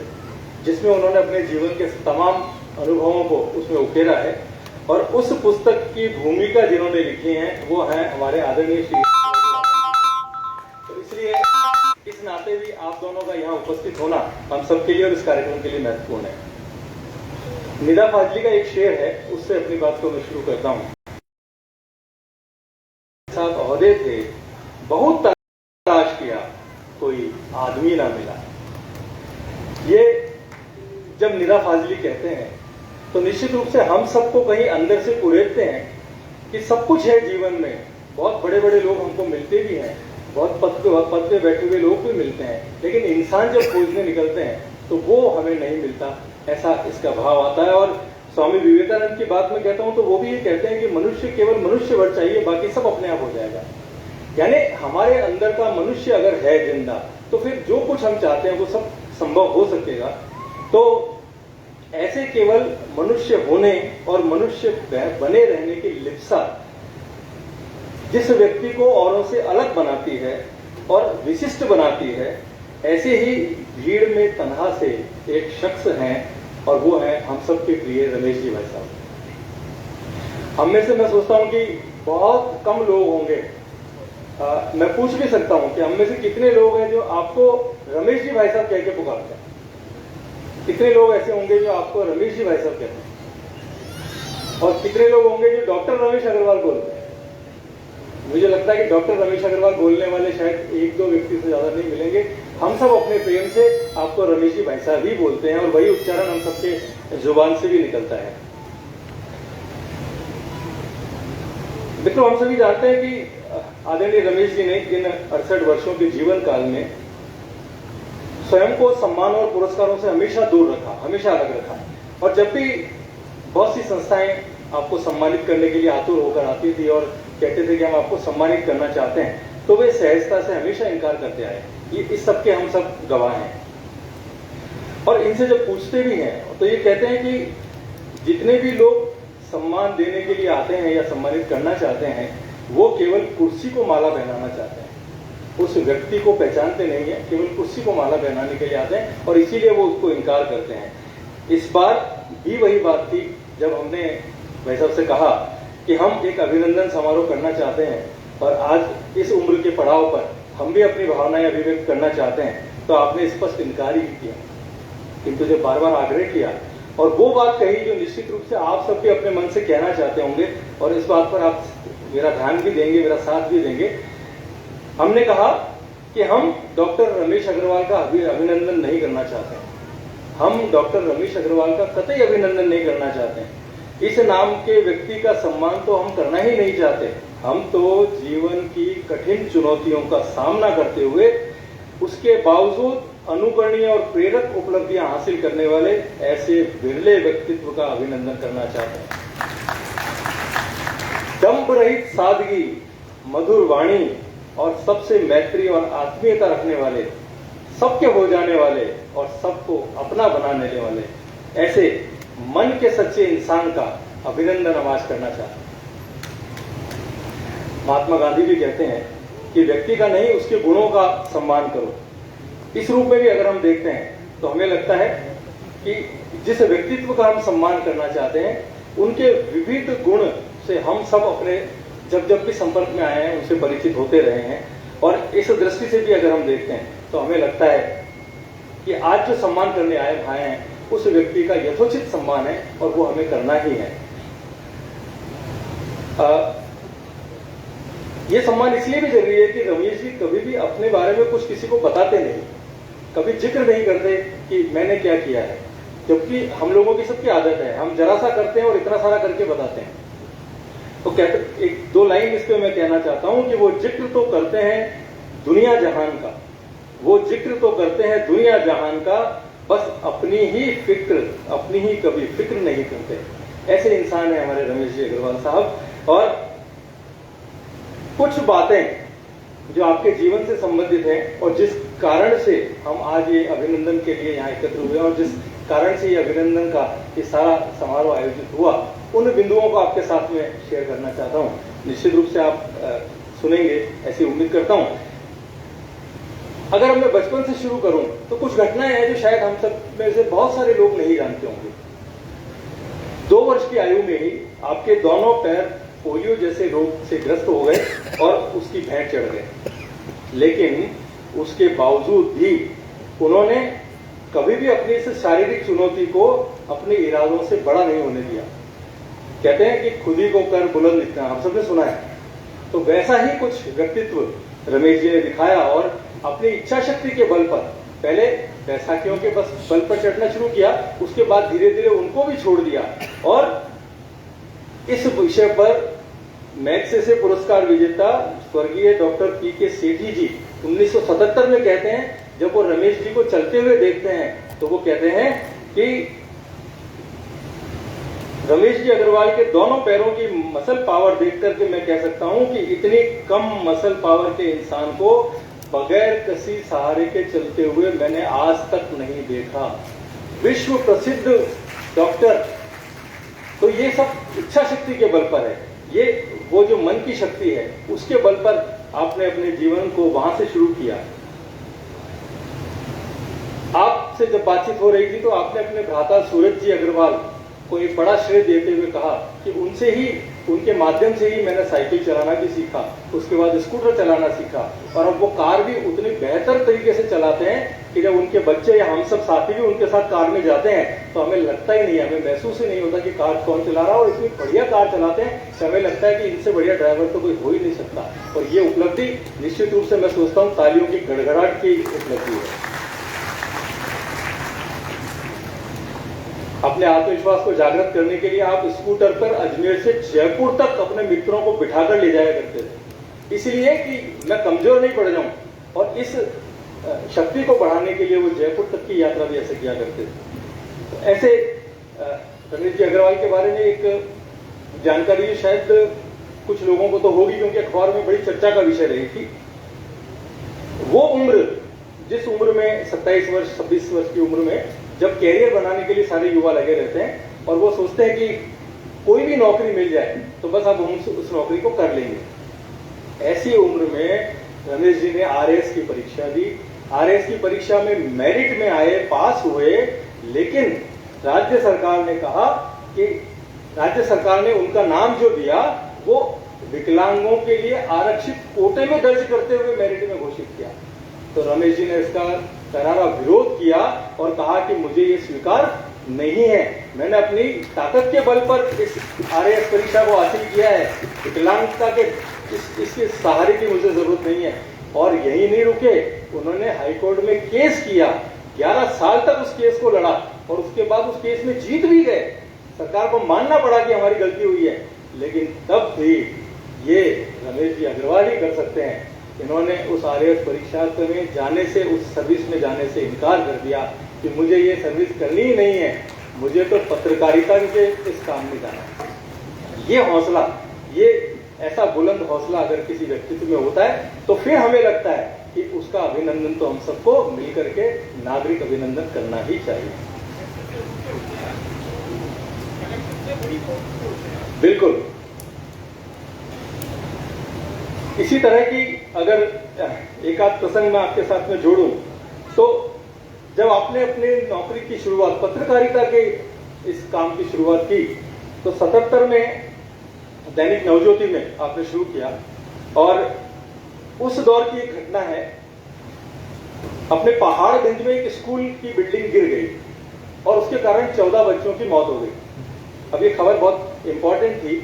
जिसमें उन्होंने अपने जीवन के तमाम अनुभवों को उसमें उकेरा है और उस पुस्तक की भूमिका जिन्होंने लिखी है वो है हमारे आदरणीय श्री। तो इसलिए इस नाते भी आप दोनों का यहाँ उपस्थित होना हम सबके लिए और इस कार्यक्रम के लिए महत्वपूर्ण है। निदा फाजली का एक शेर है, उससे अपनी बात को मैं शुरू करता हूँ। साथ ओहदे थे, बहुत तलाश किया, कोई आदमी ना मिला। ये जब निदा फाजली कहते हैं तो निश्चित रूप से हम सबको कहीं अंदर से कुरेदते हैं कि सब कुछ है जीवन में, बहुत बड़े बड़े लोग हमको मिलते भी हैं, बहुत पद पे बैठे हुए लोग भी मिलते हैं, लेकिन इंसान जब खोजने निकलते हैं तो वो हमें नहीं मिलता, ऐसा इसका भाव आता है। और स्वामी विवेकानंद की बात में कहता हूं तो वो भी ये कहते हैं कि मनुष्य केवल मनुष्य भर चाहिए, बाकी सब अपने आप हो जाएगा। यानी हमारे अंदर का मनुष्य अगर है जिंदा तो फिर जो कुछ हम चाहते हैं वो सब संभव हो सकेगा। तो ऐसे केवल मनुष्य होने और मनुष्य बने रहने की लिप्सा जिस व्यक्ति को औरों से अलग बनाती है और विशिष्ट बनाती है, ऐसे ही भीड़ में तन्हा से एक शख्स हैं और वो है हम सबके प्रिय रमेश जी भाई साहब। हम में से मैं सोचता हूं कि बहुत कम लोग होंगे, मैं पूछ भी सकता हूं कि हम में से कितने लोग हैं जो आपको रमेश जी भाई साहब कह के पुकारते हैं। कितने लोग ऐसे होंगे जो आपको रमेश जी भाई साहब कहते हैं और कितने लोग होंगे जो डॉक्टर रमेश अग्रवाल बोलते हैं। मुझे लगता है कि डॉक्टर रमेश अग्रवाल बोलने वाले शायद एक दो व्यक्ति से ज्यादा नहीं मिलेंगे। हम सब अपने प्रेम से आपको रमेश जी भाई साहब ही बोलते हैं और वही उच्चारण हम सबके जुबान से भी निकलता है। मित्रों, हम सभी जानते हैं कि आदरणीय रमेश जी ने इन 68 वर्षों के जीवन काल में स्वयं को सम्मान और पुरस्कारों से हमेशा दूर रखा, हमेशा अलग रखा और जब भी बहुत सी संस्थाएं आपको सम्मानित करने के लिए आतुर होकर आती थी और कहते थे कि हम आपको सम्मानित करना चाहते हैं, तो वे सहजता से हमेशा इनकार करते आए। ये इस सब के हम सब गवाह हैं और इनसे जब पूछते भी हैं तो ये कहते हैं कि जितने भी लोग सम्मान देने के लिए आते हैं या सम्मानित करना चाहते हैं वो केवल कुर्सी को माला पहनाना चाहते हैं, उस व्यक्ति को पहचानते नहीं है, केवल कुर्सी को माला पहनाने के लिए आते हैं और इसीलिए वो उसको इनकार करते हैं। इस बार भी वही बात थी जब हमने भाई साहब से कहा कि हम एक अभिनंदन समारोह करना चाहते हैं और आज इस उम्र के पड़ाव पर हम भी अपनी भावनाएं अभिव्यक्त करना चाहते हैं, तो आपने स्पष्ट इनकार ही किया। किंतु जब बार बार आग्रह किया और वो बात कही जो निश्चित रूप से आप सब भी अपने मन से कहना चाहते होंगे और इस बात पर आप मेरा ध्यान भी देंगे, मेरा साथ भी देंगे, हमने कहा कि हम डॉक्टर रमेश अग्रवाल का अभिनंदन नहीं करना चाहते हैं। हम डॉक्टर रमेश अग्रवाल का कतई अभिनंदन नहीं करना चाहते हैं। इस नाम के व्यक्ति का सम्मान तो हम करना ही नहीं चाहते। हम तो जीवन की कठिन चुनौतियों का सामना करते हुए उसके बावजूद अनुकरणीय और प्रेरक उपलब्धियां हासिल करने वाले ऐसे विरले व्यक्तित्व का अभिनंदन करना चाहते हैं। दंभ रहित सादगी, मधुर वाणी और सबसे मैत्री और आत्मीयता रखने वाले, सबके हो जाने वाले और सबको अपना बना लेने वाले ऐसे मन के सच्चे इंसान का अभिनंदन हम आज करना चाहते हैं। महात्मा गांधी भी कहते हैं कि व्यक्ति का नहीं उसके गुणों का सम्मान करो। इस रूप में भी अगर हम देखते हैं तो हमें लगता है कि जिस व्यक्तित्व का हम सम्मान करना चाहते हैं उनके विविध गुण से हम सब अपने जब भी संपर्क में आए हैं उनसे परिचित होते रहे हैं, और इस दृष्टि से भी अगर हम देखते हैं तो हमें लगता है कि आज जो सम्मान करने आए भाई हैं उस व्यक्ति का यथोचित सम्मान है और वो हमें करना ही है। ये सम्मान इसलिए भी जरूरी है कि रमेश जी कभी भी अपने बारे में कुछ किसी को बताते नहीं, कभी जिक्र नहीं करते कि मैंने क्या किया है, जबकि हम लोगों की सबकी आदत है, हम जरा सा करते हैं और इतना सारा करके बताते हैं। तो कहते एक दो लाइन इस पे मैं कहना चाहता हूं कि वो जिक्र तो करते हैं दुनिया जहान का, वो जिक्र तो करते हैं दुनिया जहान का, बस अपनी ही फिक्र, अपनी ही कभी फिक्र नहीं करते। ऐसे इंसान है हमारे रमेश जी अग्रवाल साहब। और कुछ बातें जो आपके जीवन से संबंधित हैं और जिस कारण से हम आज ये अभिनंदन के लिए यहाँ एकत्र हुए और जिस कारण से ये अभिनंदन का ये सारा समारोह आयोजित हुआ, उन बिंदुओं को आपके साथ में शेयर करना चाहता हूँ। निश्चित रूप से आप सुनेंगे ऐसी उम्मीद करता हूँ। अगर मैं बचपन से शुरू करूं तो कुछ घटनाएं हैं जो शायद हम सब में से बहुत सारे लोग नहीं जानते होंगे। 2 वर्ष की आयु में ही आपके दोनों पैर पोलियो जैसे रोग से ग्रस्त हो गए और उसकी भेंट चढ़ गए, लेकिन उसके बावजूद भी उन्होंने कभी भी अपनी इस शारीरिक चुनौती को अपने इरादों से बड़ा नहीं होने दिया। कहते हैं कि खुद ही को कर बुलंद दिखना, आप सबने सुना है। तो वैसा ही कुछ व्यक्तित्व रमेश जी ने दिखाया और अपनी इच्छा शक्ति के बल पर पहले बैसाखियों के बस बल पर चढ़ना शुरू किया, उसके बाद धीरे धीरे उनको भी छोड़ दिया। और इस विषय पर मैग्सेसे पुरस्कार विजेता स्वर्गीय डॉक्टर पी.के. सेठी जी 1977 में कहते हैं, जब वो रमेश जी को चलते हुए देखते हैं तो वो कहते हैं कि रमेश जी अग्रवाल के दोनों पैरों की मसल पावर देख करके मैं कह सकता हूं कि इतनी कम मसल पावर के इंसान को बगैर किसी सहारे के चलते हुए मैंने आज तक नहीं देखा। विश्व प्रसिद्ध डॉक्टर। तो ये सब इच्छा शक्ति के बल पर है, ये वो जो मन की शक्ति है उसके बल पर आपने अपने जीवन को वहां से शुरू किया। आपसे जब बातचीत हो रही थी तो आपने अपने भ्राता सूरज जी अग्रवाल को एक बड़ा श्रेय देते हुए कहा कि उनसे ही, उनके माध्यम से ही मैंने साइकिल चलाना भी सीखा, उसके बाद स्कूटर चलाना सीखा, और अब वो कार भी उतनी बेहतर तरीके से चलाते हैं कि जब उनके बच्चे या हम सब साथी भी उनके साथ कार में जाते हैं तो हमें लगता ही नहीं है, हमें महसूस ही नहीं होता कि कार कौन चला रहा है, और इतनी बढ़िया कार चलाते हैं कि हमें लगता है कि इनसे बढ़िया ड्राइवर तो कोई हो ही नहीं सकता। और ये उपलब्धि निश्चित रूप से मैं सोचता हूँ तालियों की गड़गड़ाहट की उपलब्धि है। अपने आत्मविश्वास को जागृत करने के लिए आप स्कूटर पर अजमेर से जयपुर तक अपने मित्रों को बिठाकर ले जाया करते थे, इसलिए कि मैं कमजोर नहीं पड़ जाऊं, और इस शक्ति को बढ़ाने के लिए वो जयपुर तक की यात्रा भी ऐसे किया करते थे। तो ऐसे रमेश जी अग्रवाल के बारे में एक जानकारी शायद कुछ लोगों को तो होगी, क्योंकि अखबार में बड़ी चर्चा का विषय रही थी। वो उम्र, जिस उम्र में 27 वर्ष 26 वर्ष की उम्र में जब कैरियर बनाने के लिए सारे युवा लगे रहते हैं और वो सोचते हैं कि कोई भी नौकरी मिल जाए तो बस अब हम उस नौकरी को कर लेंगे, ऐसी उम्र में रमेश जी ने आरएएस की परीक्षा दी। आरएएस की परीक्षा में मेरिट में आए, पास हुए, लेकिन राज्य सरकार ने कहा कि राज्य सरकार ने उनका नाम जो दिया वो विकलांगों के लिए आरक्षित कोटे में दर्ज करते हुए मेरिट में घोषित किया। तो रमेश जी ने इसका करारा विरोध किया और कहा कि मुझे ये स्वीकार नहीं है, मैंने अपनी ताकत के बल पर इस आरएएस परीक्षा को हासिल किया है, विकलांगता के इसके सहारे की मुझे जरूरत नहीं है। और यही नहीं रुके, उन्होंने हाईकोर्ट में केस किया, 11 साल तक उस केस को लड़ा और उसके बाद उस केस में जीत भी गए। सरकार को मानना पड़ा कि हमारी गलती हुई है, लेकिन तब भी ये रमेश जी अग्रवाल ही कर सकते हैं। इन्होंने उस आरएएस परीक्षा में जाने से, उस सर्विस में जाने से इनकार कर दिया कि मुझे ये सर्विस करनी ही नहीं है, मुझे तो पत्रकारिता के इस काम में जाना है। ये हौसला, ये ऐसा बुलंद हौसला अगर किसी व्यक्तित्व में होता है तो फिर हमें लगता है कि उसका अभिनंदन तो हम सबको मिलकर के नागरिक अभिनंदन करना ही चाहिए। बिल्कुल। इसी तरह की अगर एक आध प्रसंग मैं आपके साथ में जोड़ूं तो जब आपने अपने नौकरी की शुरुआत, पत्रकारिता के इस काम की शुरुआत की, तो 77 में दैनिक नवज्योति में आपने शुरू किया और उस दौर की एक घटना है। अपने पहाड़गंज में एक स्कूल की बिल्डिंग गिर गई और उसके कारण 14 बच्चों की मौत हो गई। अब ये खबर बहुत इंपॉर्टेंट थी,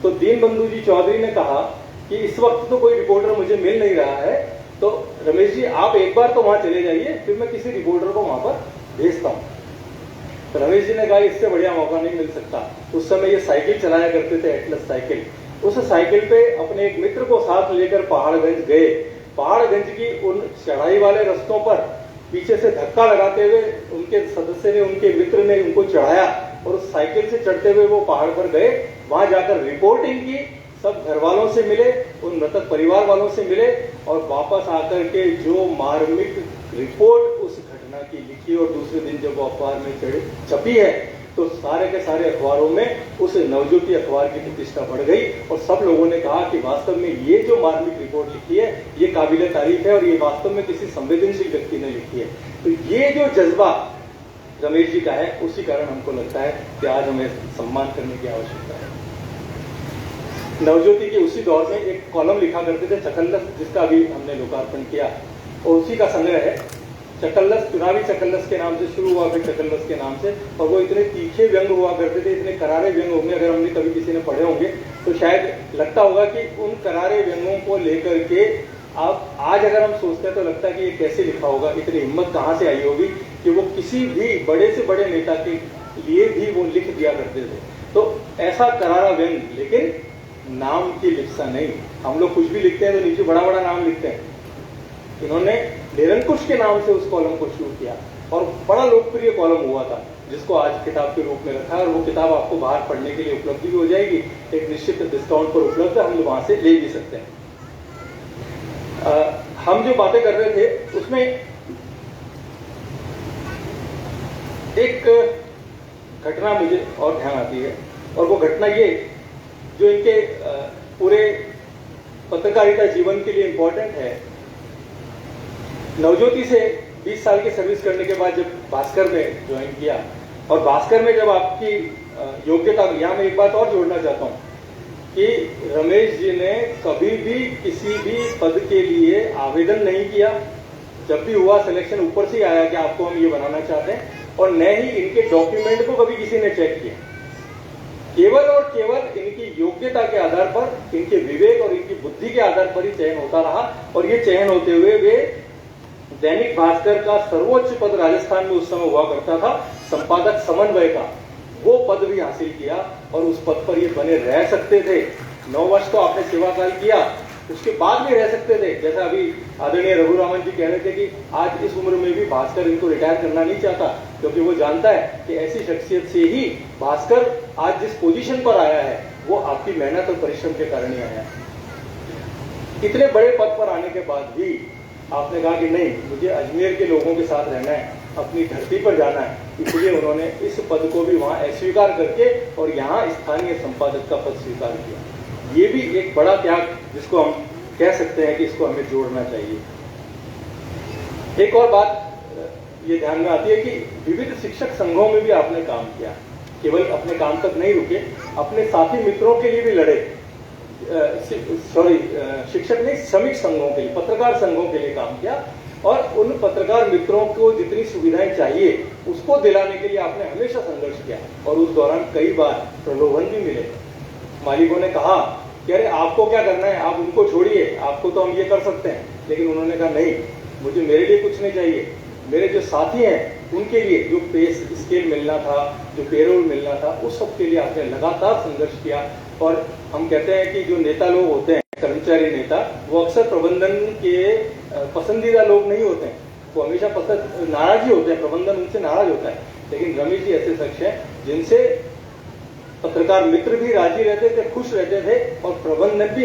तो दीनबंधु जी चौधरी ने कहा कि इस वक्त तो कोई रिपोर्टर मुझे मिल नहीं रहा है, तो रमेश जी आप एक बार तो वहां चले जाइए, फिर मैं किसी रिपोर्टर को वहां पर भेजता हूं। तो रमेश जी ने कहा इससे बढ़िया मौका नहीं मिल सकता। उस समय ये साइकिल चलाया करते थे, एटलस साइकिल। उस साइकिल पे अपने एक मित्र को साथ लेकर पहाड़गंज गए। पहाड़गंज की उन चढ़ाई वाले रस्तों पर पीछे से धक्का लगाते हुए उनके सदस्य ने, उनके मित्र ने उनको चढ़ाया और उस साइकिल से चढ़ते हुए वो पहाड़ पर गए। वहां जाकर रिपोर्टिंग की, सब घर वालों से मिले, उन मृतक परिवार वालों से मिले और वापस आकर के जो मार्मिक रिपोर्ट उस घटना की लिखी और दूसरे दिन जब वो अखबार में छपी है तो सारे के सारे अखबारों में उस नवज्योति अखबार की प्रतिष्ठा बढ़ गई और सब लोगों ने कहा कि वास्तव में ये जो मार्मिक रिपोर्ट लिखी है ये काबिले तारीफ है और ये वास्तव में किसी संवेदनशील व्यक्ति ने लिखी है। तो ये जो जज्बा रमेश जी का है, उसी कारण हमको लगता है कि आज हमें सम्मान करने की आवश्यकता है। नवज्योति के उसी दौर में एक कॉलम लिखा करते थे चकल्लस, जिसका अभी हमने लोकार्पण किया, और उसी का संग्रह है चकल्लस। चुनावी चकल्लस के नाम से शुरू हुआ, फिर चकल्लस के नाम से, और वो इतने तीखे व्यंग हुआ करते थे, इतने करारे व्यंग होंगे, अगर हमने कभी किसी ने पढ़े होंगे तो शायद लगता होगा कि उन करारे व्यंगों को लेकर के आप आज अगर हम सोचते हैं तो लगता है कि ये कैसे लिखा होगा, इतनी हिम्मत कहाँ से आई होगी कि वो किसी भी बड़े से बड़े नेता के लिए भी वो लिख दिया करते थे। तो ऐसा करारा व्यंग, लेकिन नाम की लिप्सा नहीं। हम लोग कुछ भी लिखते हैं तो नीचे बड़ा बड़ा नाम लिखते हैं। इन्होंने निरंकुश के नाम से उस कॉलम को शुरू किया और बड़ा लोकप्रिय कॉलम हुआ था, जिसको आज किताब के रूप में रखा है और वो किताब आपको बाहर पढ़ने के लिए उपलब्ध भी हो जाएगी, एक निश्चित डिस्काउंट पर उपलब्ध है, हम लोग वहां से ले भी सकते हैं। हम जो बातें कर रहे थे उसमें एक घटना मुझे और ध्यान आती है, और वो घटना ये जो इनके पूरे पत्रकारिता जीवन के लिए इंपॉर्टेंट है। नवज्योति से 20 साल की सर्विस करने के बाद जब भास्कर में ज्वाइन किया, और भास्कर में जब आपकी योग्यता, यहां मैं एक बात और जोड़ना चाहता हूं कि रमेश जी ने कभी भी किसी भी पद के लिए आवेदन नहीं किया। जब भी हुआ सिलेक्शन ऊपर से आया कि आपको हम ये बनाना चाहते हैं, और न ही इनके डॉक्यूमेंट को कभी किसी ने चेक किया। केवल और केवल इनकी योग्यता के आधार पर, इनके विवेक और इनकी बुद्धि के आधार पर ही चयन होता रहा, और ये चयन होते हुए वे दैनिक भास्कर का सर्वोच्च पद राजस्थान में उस समय हुआ करता था, संपादक समन्वय का, वो पद भी हासिल किया और उस पद पर ये बने रह सकते थे। 9 वर्ष तो आपने सेवाकाल किया, उसके बाद भी रह सकते थे। जैसा अभी आदरणीय रघुरामन जी कह रहे थे कि आज इस उम्र में भी भास्कर इनको रिटायर करना नहीं चाहता, क्योंकि वो जानता है कि ऐसी शख्सियत से ही भास्कर आज जिस पोजीशन पर आया है वो आपकी मेहनत और परिश्रम के कारण ही आया है। इतने बड़े पद पर आने के बाद भी आपने कहा कि नहीं, मुझे अजमेर के लोगों के साथ रहना है, अपनी धरती पर जाना है, इसलिए उन्होंने इस पद को भी वहां अस्वीकार करके और यहाँ स्थानीय संपादक का पद स्वीकार किया। ये भी एक बड़ा त्याग, जिसको हम कह सकते हैं कि इसको हमें जोड़ना चाहिए। एक और बात ये ध्यान में आती है कि विविध शिक्षक संघों में भी आपने काम किया, केवल अपने काम तक नहीं रुके, अपने साथी मित्रों के लिए भी लड़े। शिक्षक नहीं, श्रमिक संघों के लिए, पत्रकार संघों के लिए काम किया, और उन पत्रकार मित्रों को जितनी सुविधाएं चाहिए उसको दिलाने के लिए आपने हमेशा संघर्ष किया, और उस दौरान कई बार प्रलोभन भी मिले। मालिकों ने कहा कि अरे आपको क्या करना है, आप उनको छोड़िए, आपको तो हम ये कर सकते हैं, लेकिन उन्होंने कहा नहीं, मुझे मेरे लिए कुछ नहीं चाहिए, मेरे जो साथी हैं उनके लिए जो पे स्केल मिलना था, जो पेरोल मिलना था, उस सब के लिए आपने लगातार संघर्ष किया। और हम कहते हैं कि जो नेता लोग होते हैं, कर्मचारी नेता, वो अक्सर प्रबंधन के पसंदीदा लोग नहीं होते हैं, वो हमेशा नाराज ही होते हैं, प्रबंधन उनसे नाराज होता है। लेकिन रमेश जी ऐसे शख्स हैं जिनसे पत्रकार मित्र भी राजी रहते थे, खुश रहते थे, और प्रबंधन भी